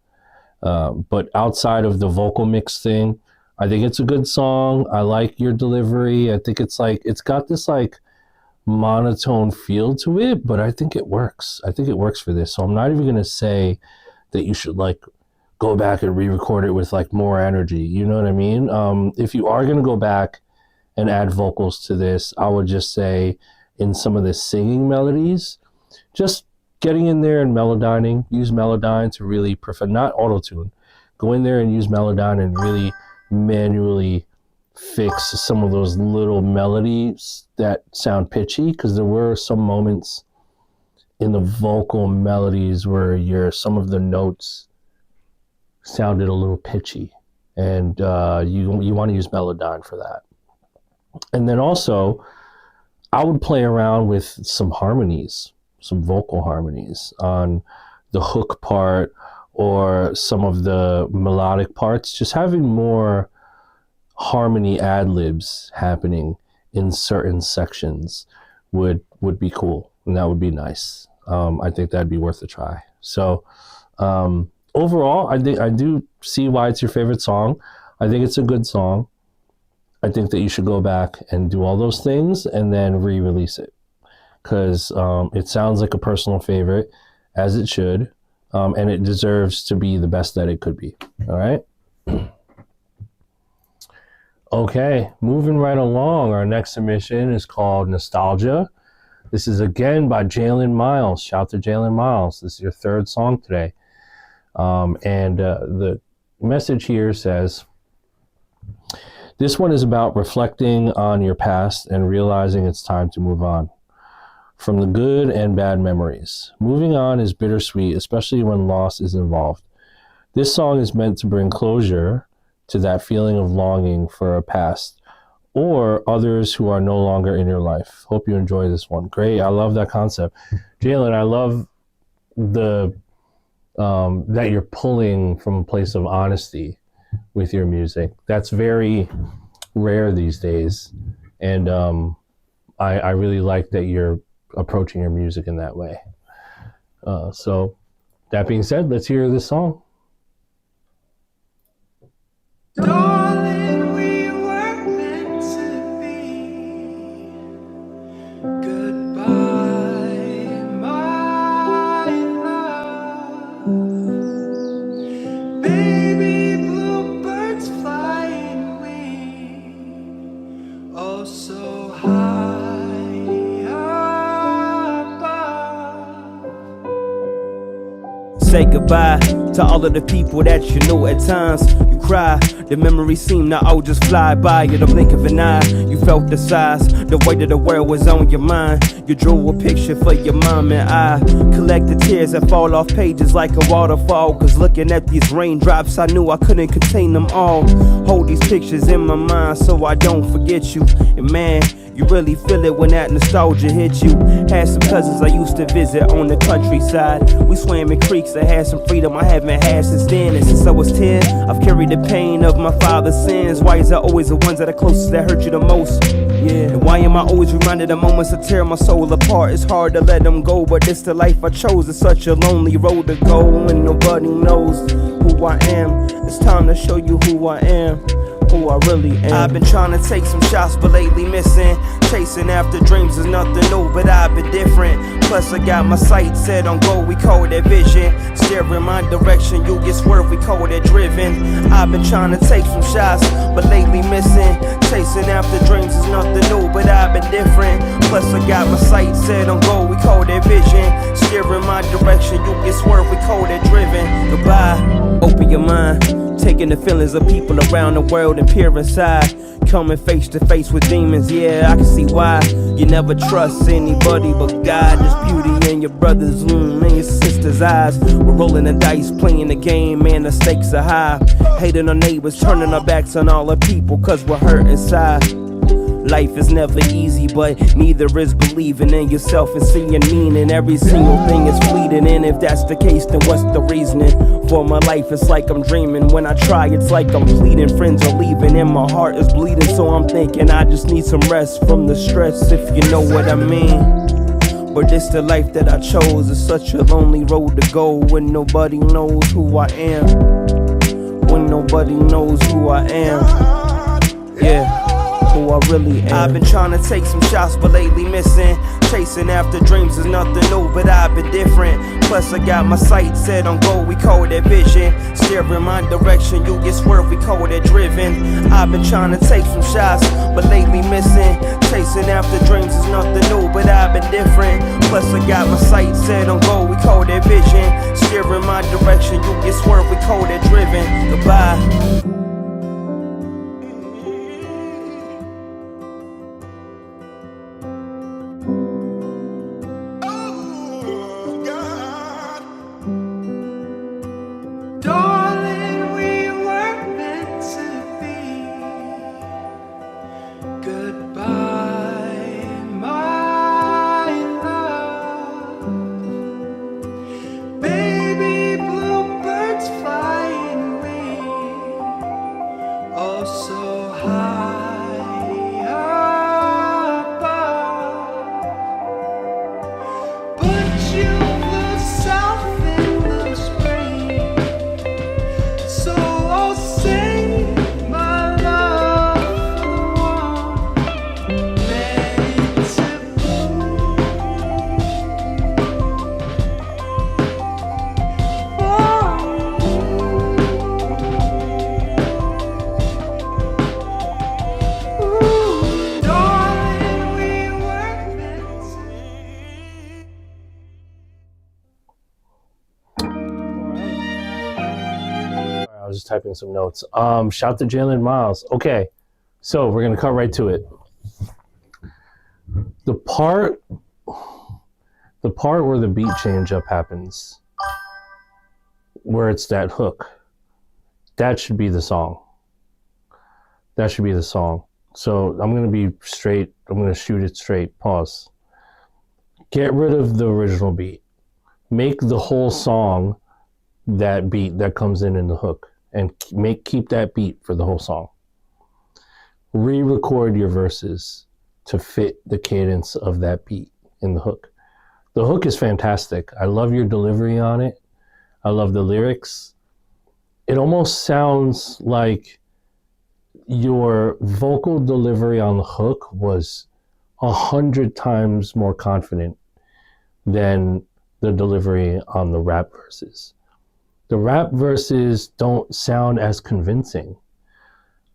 But outside of the vocal mix thing, I think it's a good song. I like your delivery. I think it's got this like monotone feel to it, but I think it works. I think it works for this. So I'm not even going to say that you should like go back and re-record it with like more energy. You know what I mean? If you are going to go back and add vocals to this, I would just say in some of the singing melodies, just getting in there and Melodyning, use Melodyne to really perfect, not auto-tune. Go in there and use Melodyne and really manually fix some of those little melodies that sound pitchy, because there were some moments in the vocal melodies where some of the notes sounded a little pitchy, and you want to use Melodyne for that. And then also, I would play around with some harmonies, some vocal harmonies on the hook part or some of the melodic parts, just having more harmony ad-libs happening in certain sections would be cool, and that would be nice. I think that'd be worth a try. So overall, I do see why it's your favorite song. I think it's a good song. I think that you should go back and do all those things and then re-release it, because it sounds like a personal favorite, as it should, and it deserves to be the best that it could be. All right? Okay, moving right along, our next submission is called Nostalgia. This is again by Jalen Miles. Shout out to Jalen Miles. This is your third song today. And the message here says, this one is about reflecting on your past and realizing it's time to move on from the good and bad memories. Moving on is bittersweet, especially when loss is involved. This song is meant to bring closure to that feeling of longing for a past or others who are no longer in your life. Hope you enjoy this one. Great. I love that concept. Jalen, I love the that you're pulling from a place of honesty with your music. That's very rare these days. And I really like that you're approaching your music in that way. So that being said, let's hear this song. Darling, we were meant to be. Goodbye, my love. Baby, bluebirds flying we, oh so high above. Say goodbye to all of the people that you knew. At times you cry, the memories seem to all just fly by. In the blink of an eye, you felt the size, the weight of the world was on your mind. You drew a picture for your mom and I collect the tears that fall off pages like a waterfall. Cause looking at these raindrops, I knew I couldn't contain them all. Hold these pictures in my mind so I don't forget you. And man, you really feel it when that nostalgia hits you. Had some cousins I used to visit on the countryside. We swam in creeks that had some freedom I haven't had since then. And since I was 10, I've carried the pain of my father's sins. Why is it always the ones that are closest that hurt you the most? Yeah, and why am I always reminded of moments that tear my soul apart? It's hard to let them go, but it's the life I chose. It's such a lonely road to go and nobody knows who I am. It's time to show you who I am, who I really am. I've been trying to take some shots, but lately missing. Chasing after dreams is nothing new, but I've been different. Plus I got my sights set on goal, we call that vision. Steering my direction, you get swerved, we call that driven. I've been trying to take some shots, but lately missing. Chasing after dreams is nothing new, but I've been different. Plus I got my sights set on goal, we call that vision. Steering my direction, you get swerved, we call that driven. Goodbye, open your mind, taking the feelings of people around the world and peer inside. Coming face to face with demons, yeah, I can see why. You never trust anybody but God. There's beauty in your brother's and your sister's eyes. We're rolling the dice, playing the game, man, the stakes are high. Hating our neighbors, turning our backs on all the people, cause we're hurt inside. Life is never easy, but neither is believing in yourself and seeing meaning. Every single thing is fleeting, and if that's the case, then what's the reasoning? For my life, it's like I'm dreaming. When I try, it's like I'm pleading. Friends are leaving, and my heart is bleeding. So I'm thinking I just need some rest from the stress, if you know what I mean. but it's the life that I chose. It's such a lonely road to go when nobody knows who I am. When nobody knows who I am. Yeah. Who I really am. I've been trying to take some shots, but lately missing. Chasing after dreams is nothing new, but I've been different. Plus I got my sights set on goal, we call that vision. Steering my direction, you get swerved, we call that driven. I've been trying to take some shots, but lately missing. Chasing after dreams is nothing new, but I've been different. Plus I got my sights set on goal, we call that vision. Steering my direction, you get swerved, we call that driven. Goodbye. I was just typing some notes. Shout to Jalen Miles. Okay, so we're gonna cut right to it. The part where the beat change up happens, where it's that hook, that should be the song. That should be the song. So I'm gonna be straight. I'm gonna shoot it straight. Pause. Get rid of the original beat. Make the whole song that beat that comes in the hook, and keep that beat for the whole song. Re-record your verses to fit the cadence of that beat in the hook. The hook is fantastic. I love your delivery on it. I love the lyrics. It almost sounds like your vocal delivery on the hook was 100 times more confident than the delivery on the rap verses. The rap verses don't sound as convincing.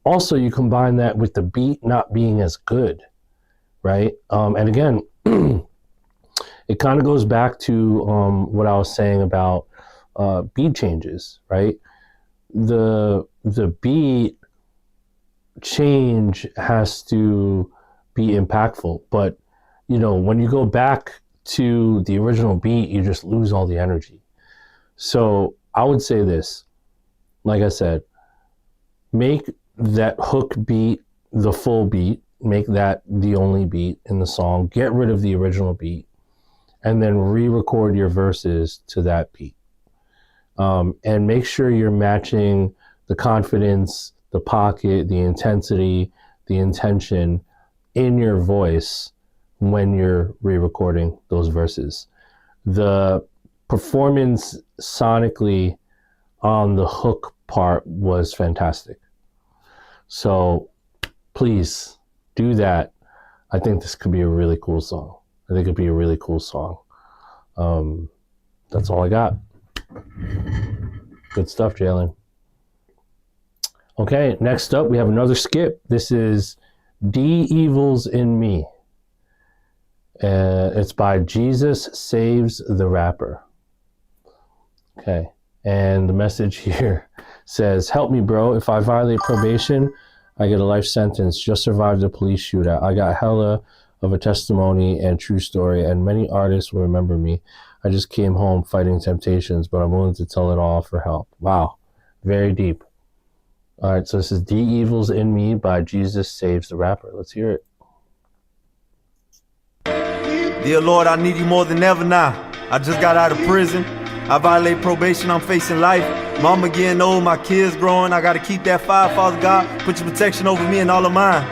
Also, you combine that with the beat not being as good, right? And again, it kind of goes back to what I was saying about beat changes, right? The beat change has to be impactful, but you know, when you go back to the original beat, you just lose all the energy. So I would say this, like I said, make that hook beat the full beat, make that the only beat in the song, get rid of the original beat, and then re-record your verses to that beat. And make sure you're matching the confidence, the pocket, the intensity, the intention in your voice when you're re-recording those verses. The performance sonically on the hook part was fantastic. So please do that. I think this could be a really cool song. I think it'd be a really cool song. That's all I got. Good stuff, Jalen. Okay, next up we have another skip. This is D Evils in Me. It's by Jesus Saves the Rapper. Okay, and the message here says, help me, bro. If I violate probation, I get a life sentence. Just survived a police shootout. I got hella of a testimony and true story, and many artists will remember me. I just came home fighting temptations, but I'm willing to tell it all for help. Wow, very deep. All right, so this is D Evils in Me by Jesus Saves the Rapper. Let's hear it. Dear Lord, I need you more than ever now. I just got out of prison. I violate probation, I'm facing life. Mama getting old, my kids growing. I gotta keep that fire, Father God. Put your protection over me and all of mine.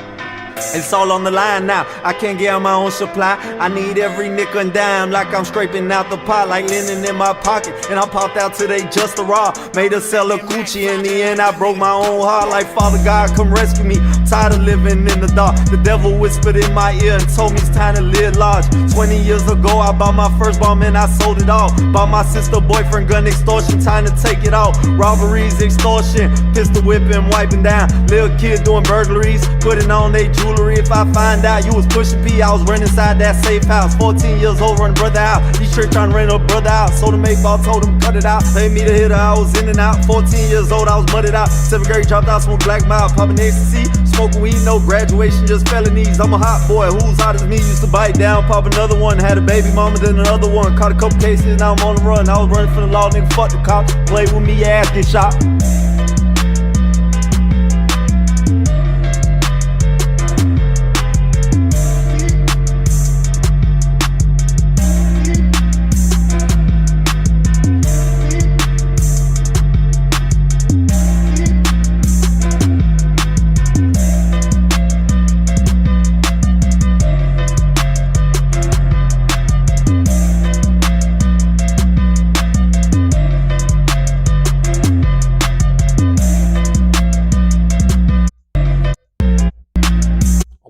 It's all on the line now. I can't get on my own supply. I need every nickel and dime like I'm scraping out the pot, like linen in my pocket. And I popped out today just a raw. Made her sell a Gucci. In the end, I broke my own heart. Like Father God, come rescue me. I'm tired of living in the dark. The devil whispered in my ear and told me it's time to live large. 20 years ago, I bought my first bomb and I sold it all. Bought my sister, boyfriend, gun extortion. Time to take it all. Robberies, extortion, pistol whipping, wiping down. Little kid doing burglaries, putting on their jewelry. If I find out you was pushing P, I was running inside that safe house. 14 years old, running brother out. These church trying to rent a brother out. Sold him 8 ball, told him cut it out. Paid me to hit her, I was in and out. 14 years old, I was mudded out. 7th grade, dropped out, smoked black mouth. Popping ecstasy, smoking weed, no graduation, just felonies. I'm a hot boy, who's hot as me? Used to bite down, pop another one. Had a baby mama, then another one. Caught a couple cases, now I'm on the run. I was running from the law, nigga, fuck the cops. Play with me, your ass get shot.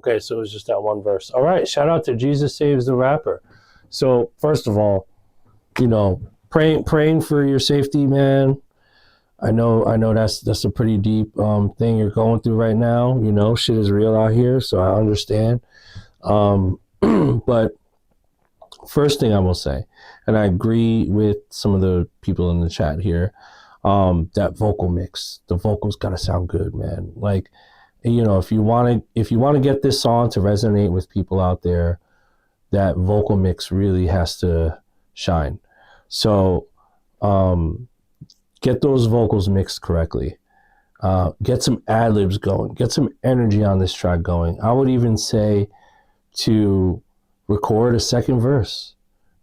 Okay, so it was just that one verse. All right, shout out to Jesus Saves the Rapper. So first of all, you know, praying for your safety, man. I know that's a pretty deep thing you're going through right now. You know, shit is real out here, so I understand. But first thing I will say, and I agree with some of the people in the chat here, that vocal mix, the vocals gotta sound good, man. Like, you know, if you want to get this song to resonate with people out there, that vocal mix really has to shine. So get those vocals mixed correctly. Get some ad-libs going. Get some energy on this track going. I would even say to record a second verse.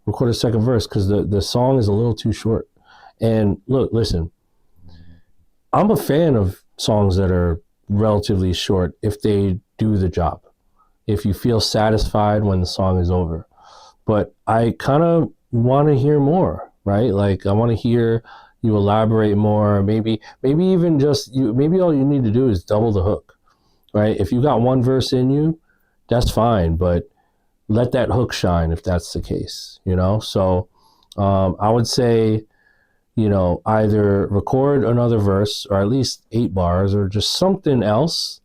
Record a second verse because the song is a little too short. And look, listen, I'm a fan of songs that are relatively short if they do the job, if you feel satisfied when the song is over. But I kind of want to hear more, right? Like I want to hear you elaborate more, maybe even just maybe all you need to do is double the hook, right? If you got one verse in you, that's fine, but let that hook shine if that's the case, you know? So I would say, you know, either record another verse or at least 8 bars or just something else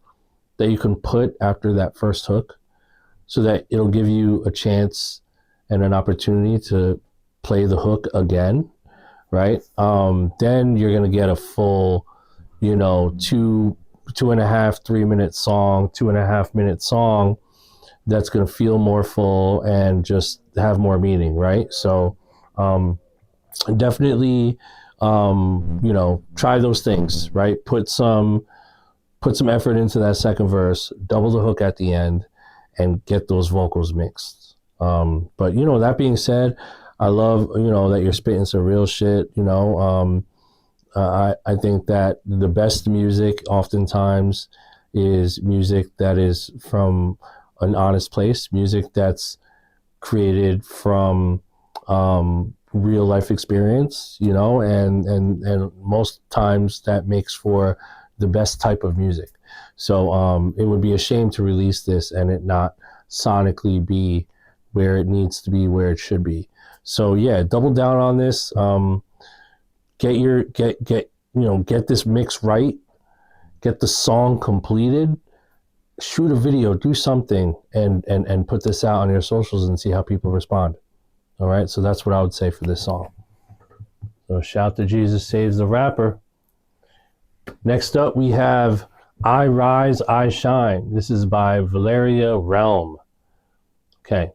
that you can put after that first hook so that it'll give you a chance and an opportunity to play the hook again, right? Then you're going to get a full, you know, 2.5, 3 minute song, 2.5 minute song that's going to feel more full and just have more meaning, right? So, definitely, you know, try those things, right? Put some effort into that second verse, double the hook at the end, and get those vocals mixed. But, you know, that being said, I love, you know, that you're spitting some real shit, you know. I think that the best music oftentimes is music that is from an honest place, music that's created from real life experience, you know, and most times that makes for the best type of music. So it would be a shame to release this and it not sonically be where it needs to be, where it should be. So yeah, double down on this. Get this mix right, get the song completed, shoot a video, do something, and put this out on your socials and see how people respond. All right, so that's what I would say for this song. So shout to Jesus Saves the Rapper. Next up, we have I Rise, I Shine. This is by Valeria Realm. Okay,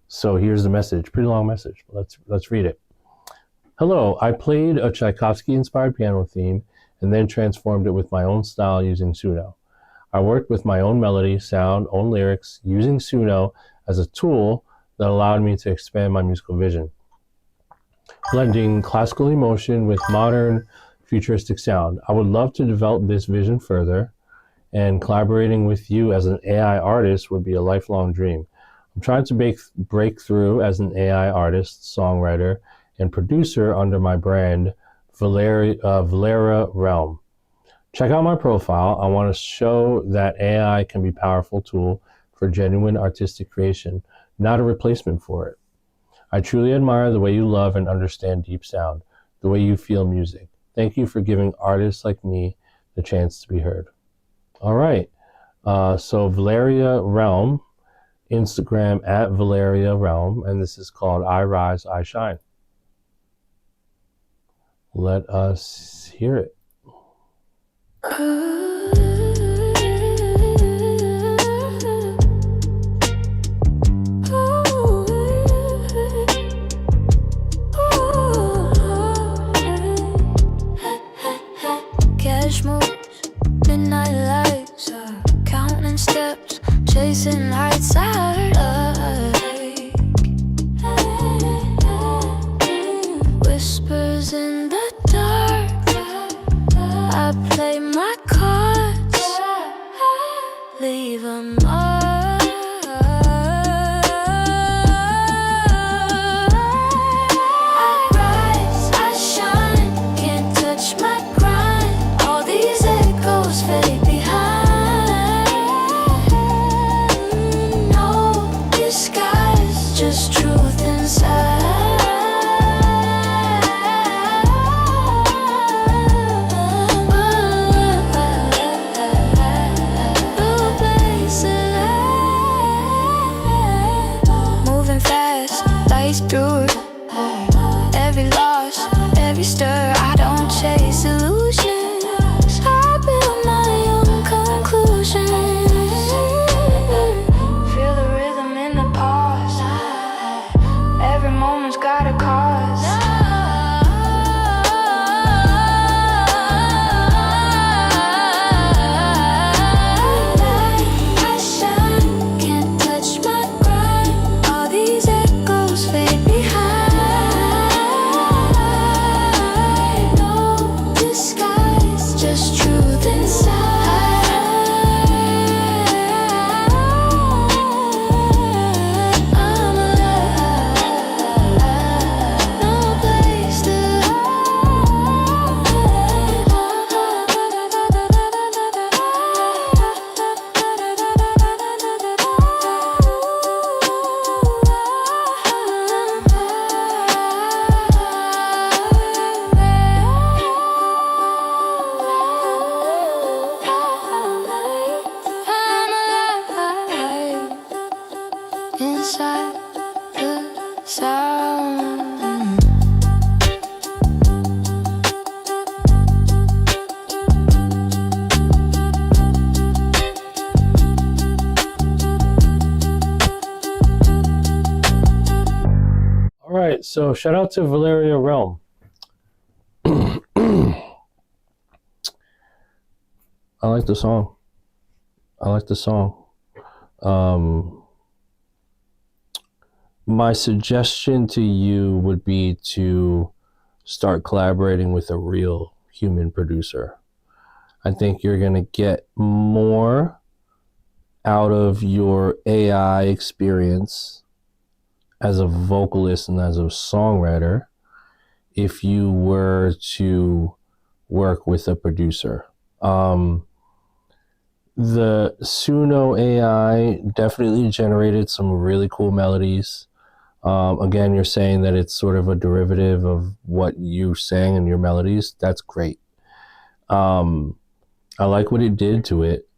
so here's the message. Pretty long message, but let's read it. Hello, I played a Tchaikovsky-inspired piano theme and then transformed it with my own style using Suno. I worked with my own melody, sound, own lyrics, using Suno as a tool that allowed me to expand my musical vision, blending classical emotion with modern futuristic sound. I would love to develop this vision further and collaborating with you as an AI artist would be a lifelong dream. I'm trying to break through as an AI artist, songwriter, and producer under my brand, Valera Realm. Check out my profile. I want to show that AI can be a powerful tool for genuine artistic creation, not a replacement for it. I truly admire the way you love and understand deep sound, the way you feel music. Thank you for giving artists like me the chance to be heard. All right. So Valeria Realm, Instagram at Valeria Realm, and this is called I Rise, I Shine. Let us hear it. Cash moves, midnight lights, counting steps, chasing heights I like. Whispers in the dark, I play my cards, leave a mark. I rise, I shine, can't touch my grind. All these echoes fade behind. No disguise, just truth inside. Moving fast, lights through every loss, every stir. I don't chase illusions, I build my own conclusions. Feel the rhythm in the pause, every moment's got a cause. I shine, can't touch my grind. All these echoes fade behind. No disguise, just truth inside. I'm alive, no place to inside the sound. All right, so shout out to Valeria Realm. I like the song. My suggestion to you would be to start collaborating with a real human producer. I think you're going to get more out of your AI experience as a vocalist and as a songwriter if you were to work with a producer. The Suno AI definitely generated some really cool melodies. Again, you're saying that it's sort of a derivative of what you sang in your melodies. That's great. I like what it did to it,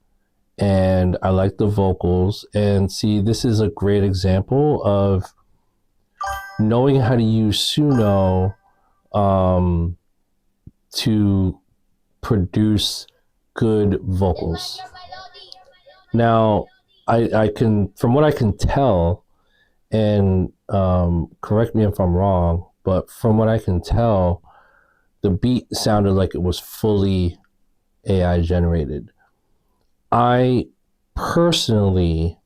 and I like the vocals. And see, this is a great example of knowing how to use Suno to produce good vocals. Now, I can, from what I can tell, and correct me if I'm wrong, but from what I can tell, the beat sounded like it was fully AI generated. I personally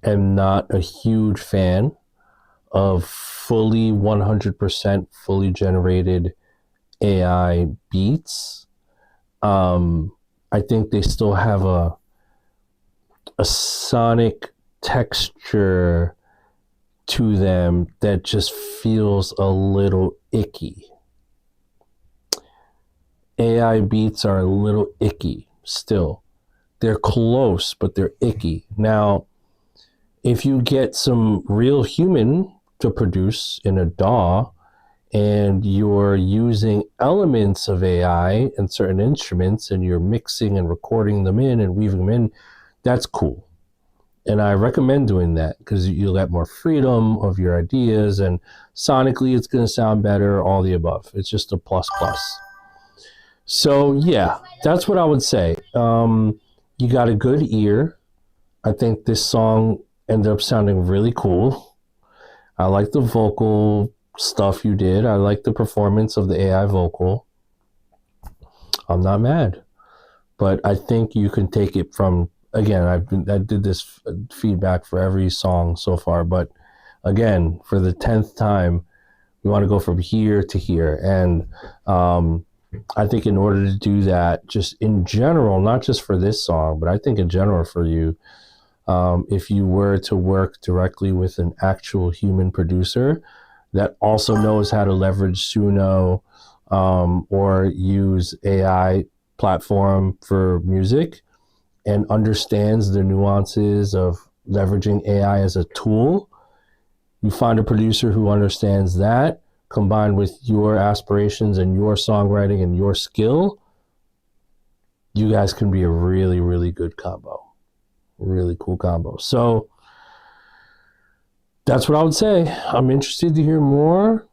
am not a huge fan of fully 100% fully generated AI beats. I think they still have a sonic texture to them that just feels a little icky. AI beats are a little icky still. They're close, but they're icky. Now, if you get some real human to produce in a DAW, and you're using elements of AI and certain instruments, and you're mixing and recording them in and weaving them in, that's cool. And I recommend doing that because you'll get more freedom of your ideas, and sonically it's going to sound better, all the above. It's just a plus plus. So yeah, that's what I would say. You got a good ear. I think this song ended up sounding really cool. I like the vocal stuff you did. I like the performance of the AI vocal. I'm not mad, but I think you can take it from, again, I did this feedback for every song so far, but again, for the 10th time, we want to go from here to here. And I think in order to do that, just in general, not just for this song, but I think in general for you, if you were to work directly with an actual human producer that also knows how to leverage Suno or use AI platform for music and understands the nuances of leveraging AI as a tool, you find a producer who understands that, combined with your aspirations and your songwriting and your skill, you guys can be a really, really good combo. Really cool combo. So that's what I would say. I'm interested to hear more.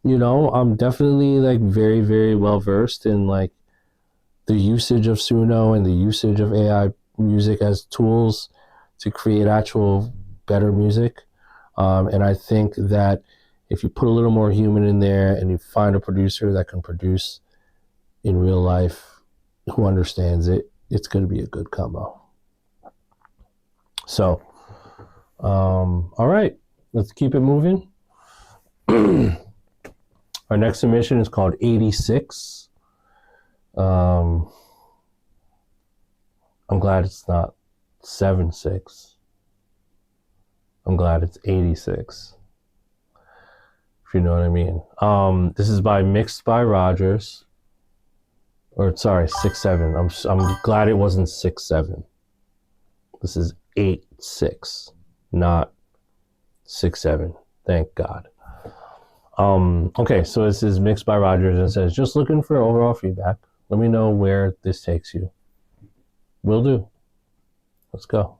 You know, I'm definitely like very, very well versed in like the usage of Suno and the usage of AI music as tools to create actual better music. And I think that if you put a little more human in there and you find a producer that can produce in real life who understands it, it's going to be a good combo. So, all right, let's keep it moving. Our next submission is called 86. I'm glad it's not 7-6. I'm glad it's 86. If you know what I mean. This is by Mixed by Rogers. Or sorry, 6-7. I'm glad it wasn't 6-7. This is 8-6, not 6-7. Thank God. Okay, so this is Mixed by Rogers and says, just looking for overall feedback. Let me know where this takes you. Will do. Let's go.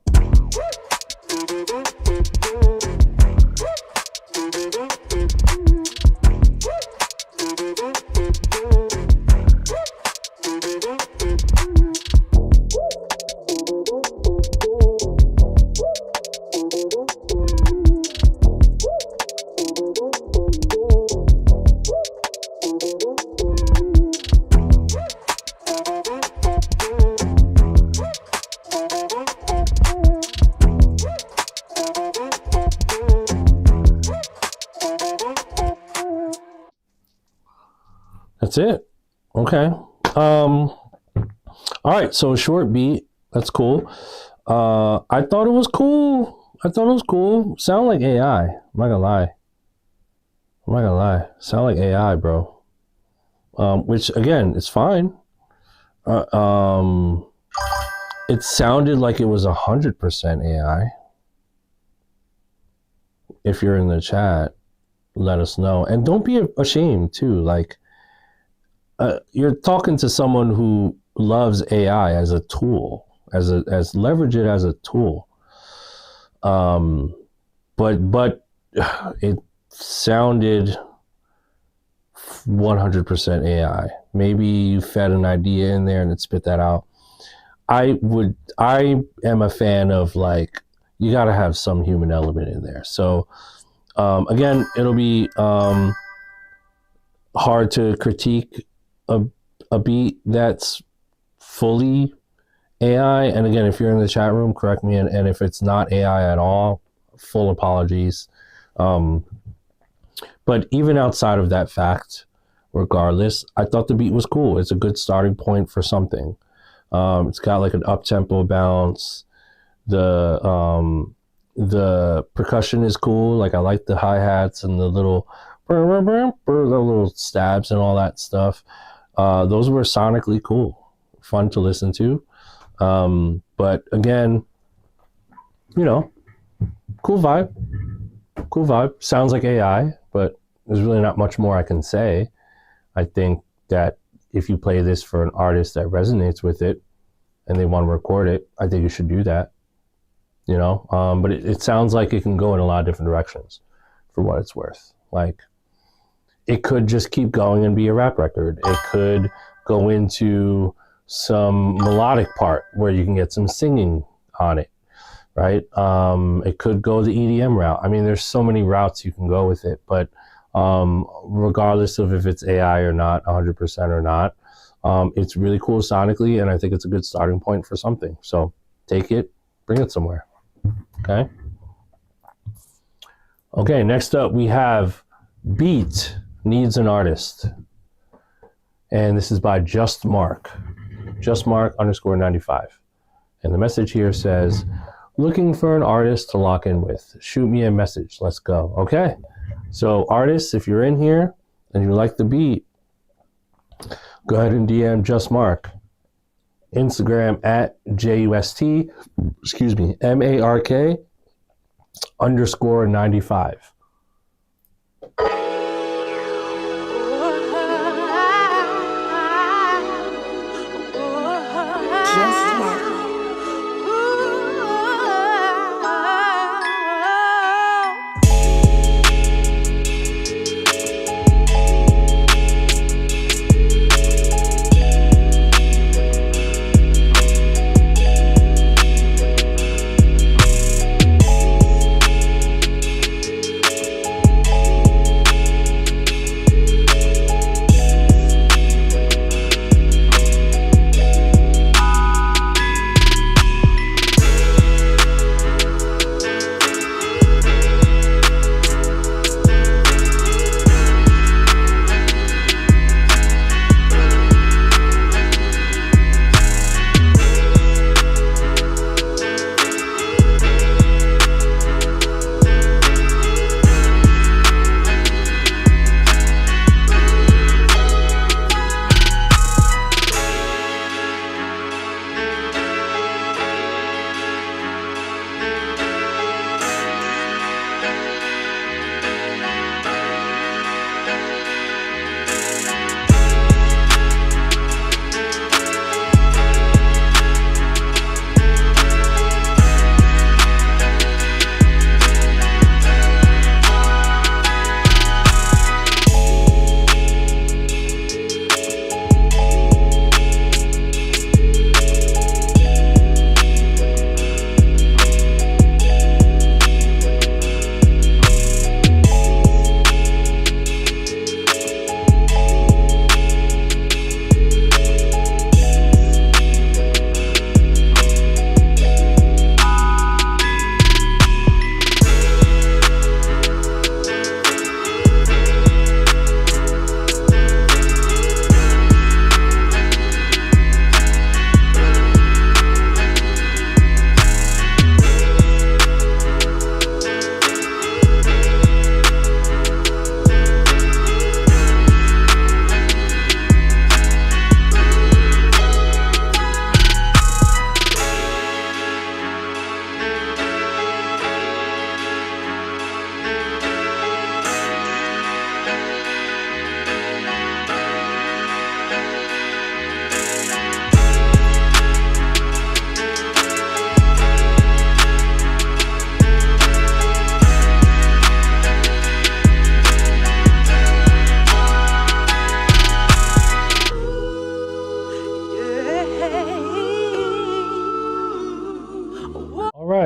That's it. Okay. All right. So a short beat. That's cool. I thought it was cool. Sound like AI. I'm not gonna lie. Sound like AI, bro. Which again, it's fine. It sounded like it was 100% AI. If you're in the chat, let us know. And don't be ashamed too. Like, you're talking to someone who loves AI as a tool, as leverage it as a tool. But it sounded 100% AI. Maybe you fed an idea in there and it spit that out. I am a fan of, like, you got to have some human element in there. So again, it'll be hard to critique a beat that's fully AI. And again, if you're in the chat room, correct me, and if it's not AI at all, full apologies. But even outside of that fact, regardless, I thought the beat was cool. It's a good starting point for something. It's got like an up-tempo bounce. The percussion is cool. Like I like the hi-hats and the little stabs and all that stuff. Those were sonically cool, fun to listen to. But again, you know, cool vibe. Sounds like AI, but there's really not much more I can say. I think that if you play this for an artist that resonates with it and they want to record it, I think you should do that, you know? But it sounds like it can go in a lot of different directions for what it's worth. Like, it could just keep going and be a rap record. It could go into some melodic part where you can get some singing on it, right? It could go the EDM route. I mean, there's so many routes you can go with it, but regardless of if it's AI or not, 100% or not, it's really cool sonically, and I think it's a good starting point for something. So take it, bring it somewhere. Okay, next up we have Beat Needs an Artist. And this is by Just Mark. JustMark_95. And the message here says, looking for an artist to lock in with. Shoot me a message. Let's go. Okay. So artists, if you're in here and you like the beat, go ahead and DM Just Mark. Instagram at JUST_MARK_95.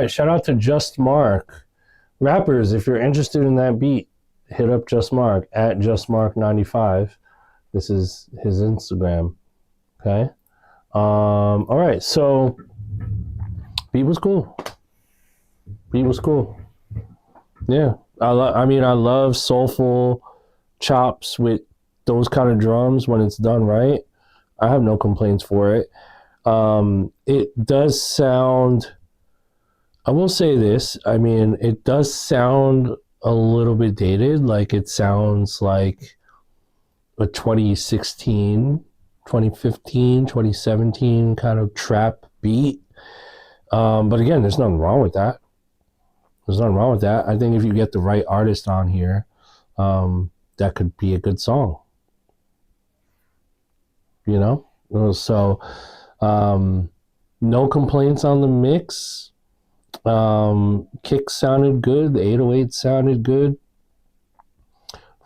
right, shout out to Just Mark. Rappers, if you're interested in that beat, hit up Just Mark at JustMark95. This is his Instagram. Okay. All right, so beat was cool. Beat was cool. Yeah, I love soulful chops with those kind of drums when it's done right. I have no complaints for it. It does sound, I will say this, I mean, it does sound a little bit dated. Like it sounds like a 2016, 2015, 2017 kind of trap beat. But again, there's nothing wrong with that. There's nothing wrong with that. I think if you get the right artist on here, that could be a good song. You know? So, no complaints on the mix. Kick sounded good. The 808 sounded good.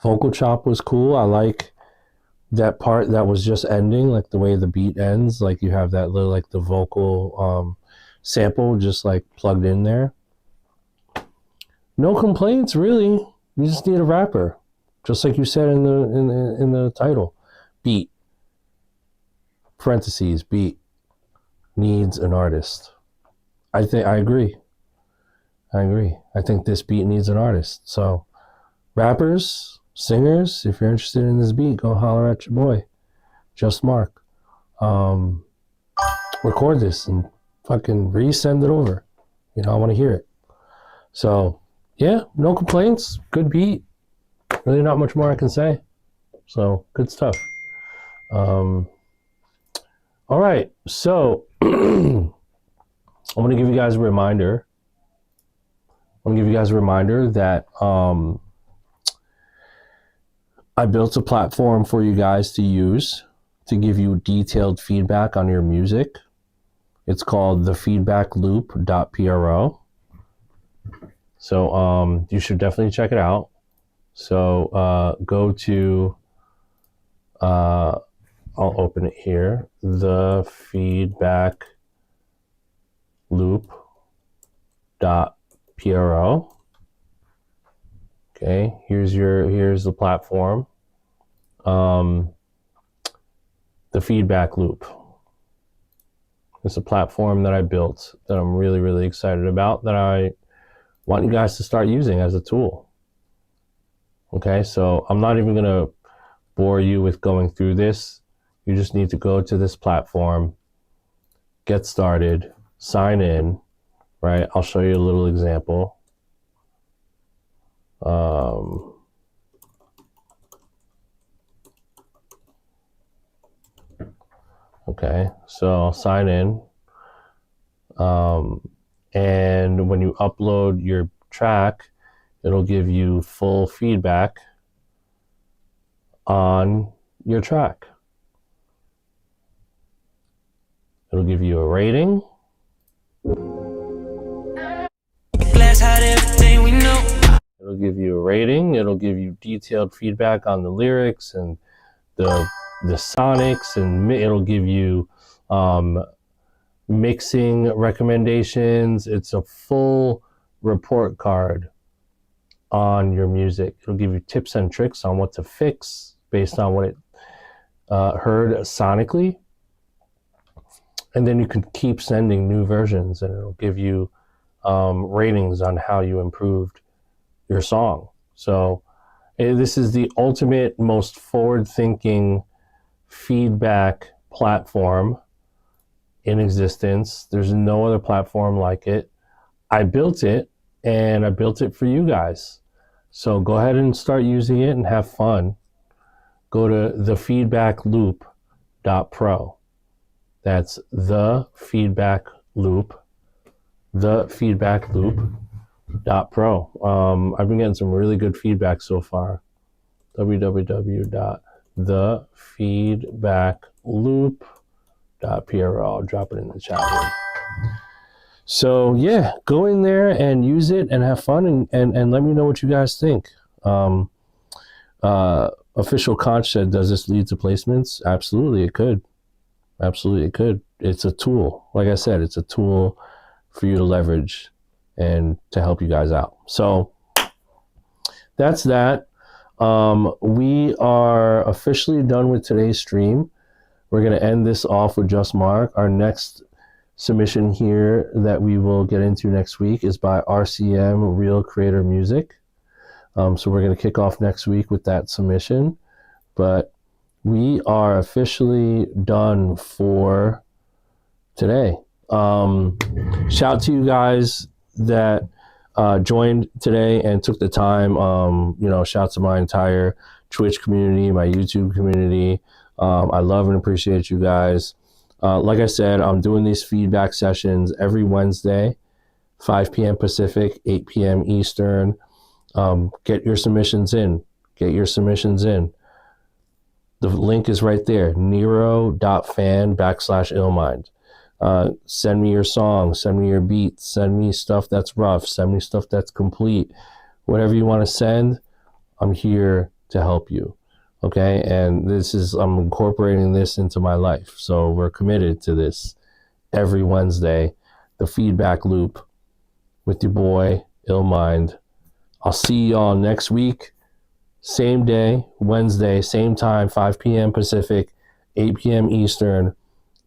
Vocal chop was cool. I like that part that was just ending, like the way the beat ends. Like you have that little, like the vocal sample just like plugged in there. No complaints, really. You just need a rapper, just like you said in the title. Beat. Parentheses. Beat needs an artist. I agree. I think this beat needs an artist. So, rappers, singers, if you're interested in this beat, go holler at your boy, Just Mark. Record this and fucking resend it over. You know, I want to hear it. So, yeah, no complaints. Good beat. Really not much more I can say. So, good stuff. All right, so I'm going to give you guys a reminder. That I built a platform for you guys to use to give you detailed feedback on your music. It's called thefeedbackloop.pro. So you should definitely check it out. So go to, I'll open it here, thefeedbackloop.pro. Okay, here's the platform. The Feedback Loop. It's a platform that I built that I'm really, really excited about, that I want you guys to start using as a tool. Okay, so I'm not even going to bore you with going through this. You just need to go to this platform, get started, sign in, right? I'll show you a little example. Okay, so I'll sign in. And when you upload your track, it'll give you full feedback on your track. It'll give you a rating. It'll give you a rating. It'll give you detailed feedback on the lyrics and the sonics, and it'll give you mixing recommendations. It's a full report card on your music. It'll give you tips and tricks on what to fix based on what it heard sonically. And then you can keep sending new versions, and it'll give you ratings on how you improved your song. So this is the ultimate, most forward-thinking feedback platform in existence. There's no other platform like it. I built it, and I built it for you guys. So go ahead and start using it and have fun. Go to thefeedbackloop.pro. That's thefeedbackloop.pro. I've been getting some really good feedback so far. www.thefeedbackloop.pro. I'll drop it in the chat room. So yeah, go in there and use it and have fun, and let me know what you guys think. Official Conch said, does this lead to placements? Absolutely, it could. Absolutely, it could. It's a tool. Like I said, it's a tool for you to leverage and to help you guys out. So that's that. We are officially done with today's stream. We're going to end this off with Just Mark. Our next submission here that we will get into next week is by RCM, Real Creator Music. So we're going to kick off next week with that submission. But we are officially done for today. Shout out to you guys that joined today and took the time. Shout out to my entire Twitch community, my YouTube community. I love and appreciate you guys. Like I said, I'm doing these feedback sessions every Wednesday, 5 p.m. Pacific, 8 p.m. Eastern. Get your submissions in. The link is right there, nero.fan/illmind. Send me your songs, send me your beats, send me stuff that's rough, send me stuff that's complete. Whatever you want to send, I'm here to help you. Okay? And I'm incorporating this into my life. So we're committed to this every Wednesday, the feedback loop with your boy, Illmind. I'll see y'all next week. Same day, Wednesday, same time, 5 p.m. Pacific, 8 p.m. Eastern.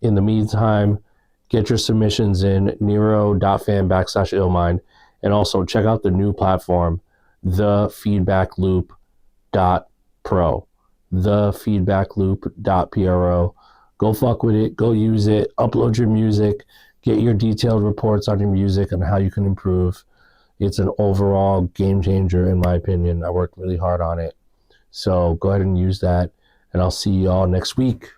In the meantime, get your submissions in, nero.fan/illmind. And also check out the new platform, thefeedbackloop.pro. Thefeedbackloop.pro. Go fuck with it. Go use it. Upload your music. Get your detailed reports on your music and how you can improve. It's an overall game changer, in my opinion. I worked really hard on it. So go ahead and use that. And I'll see you all next week.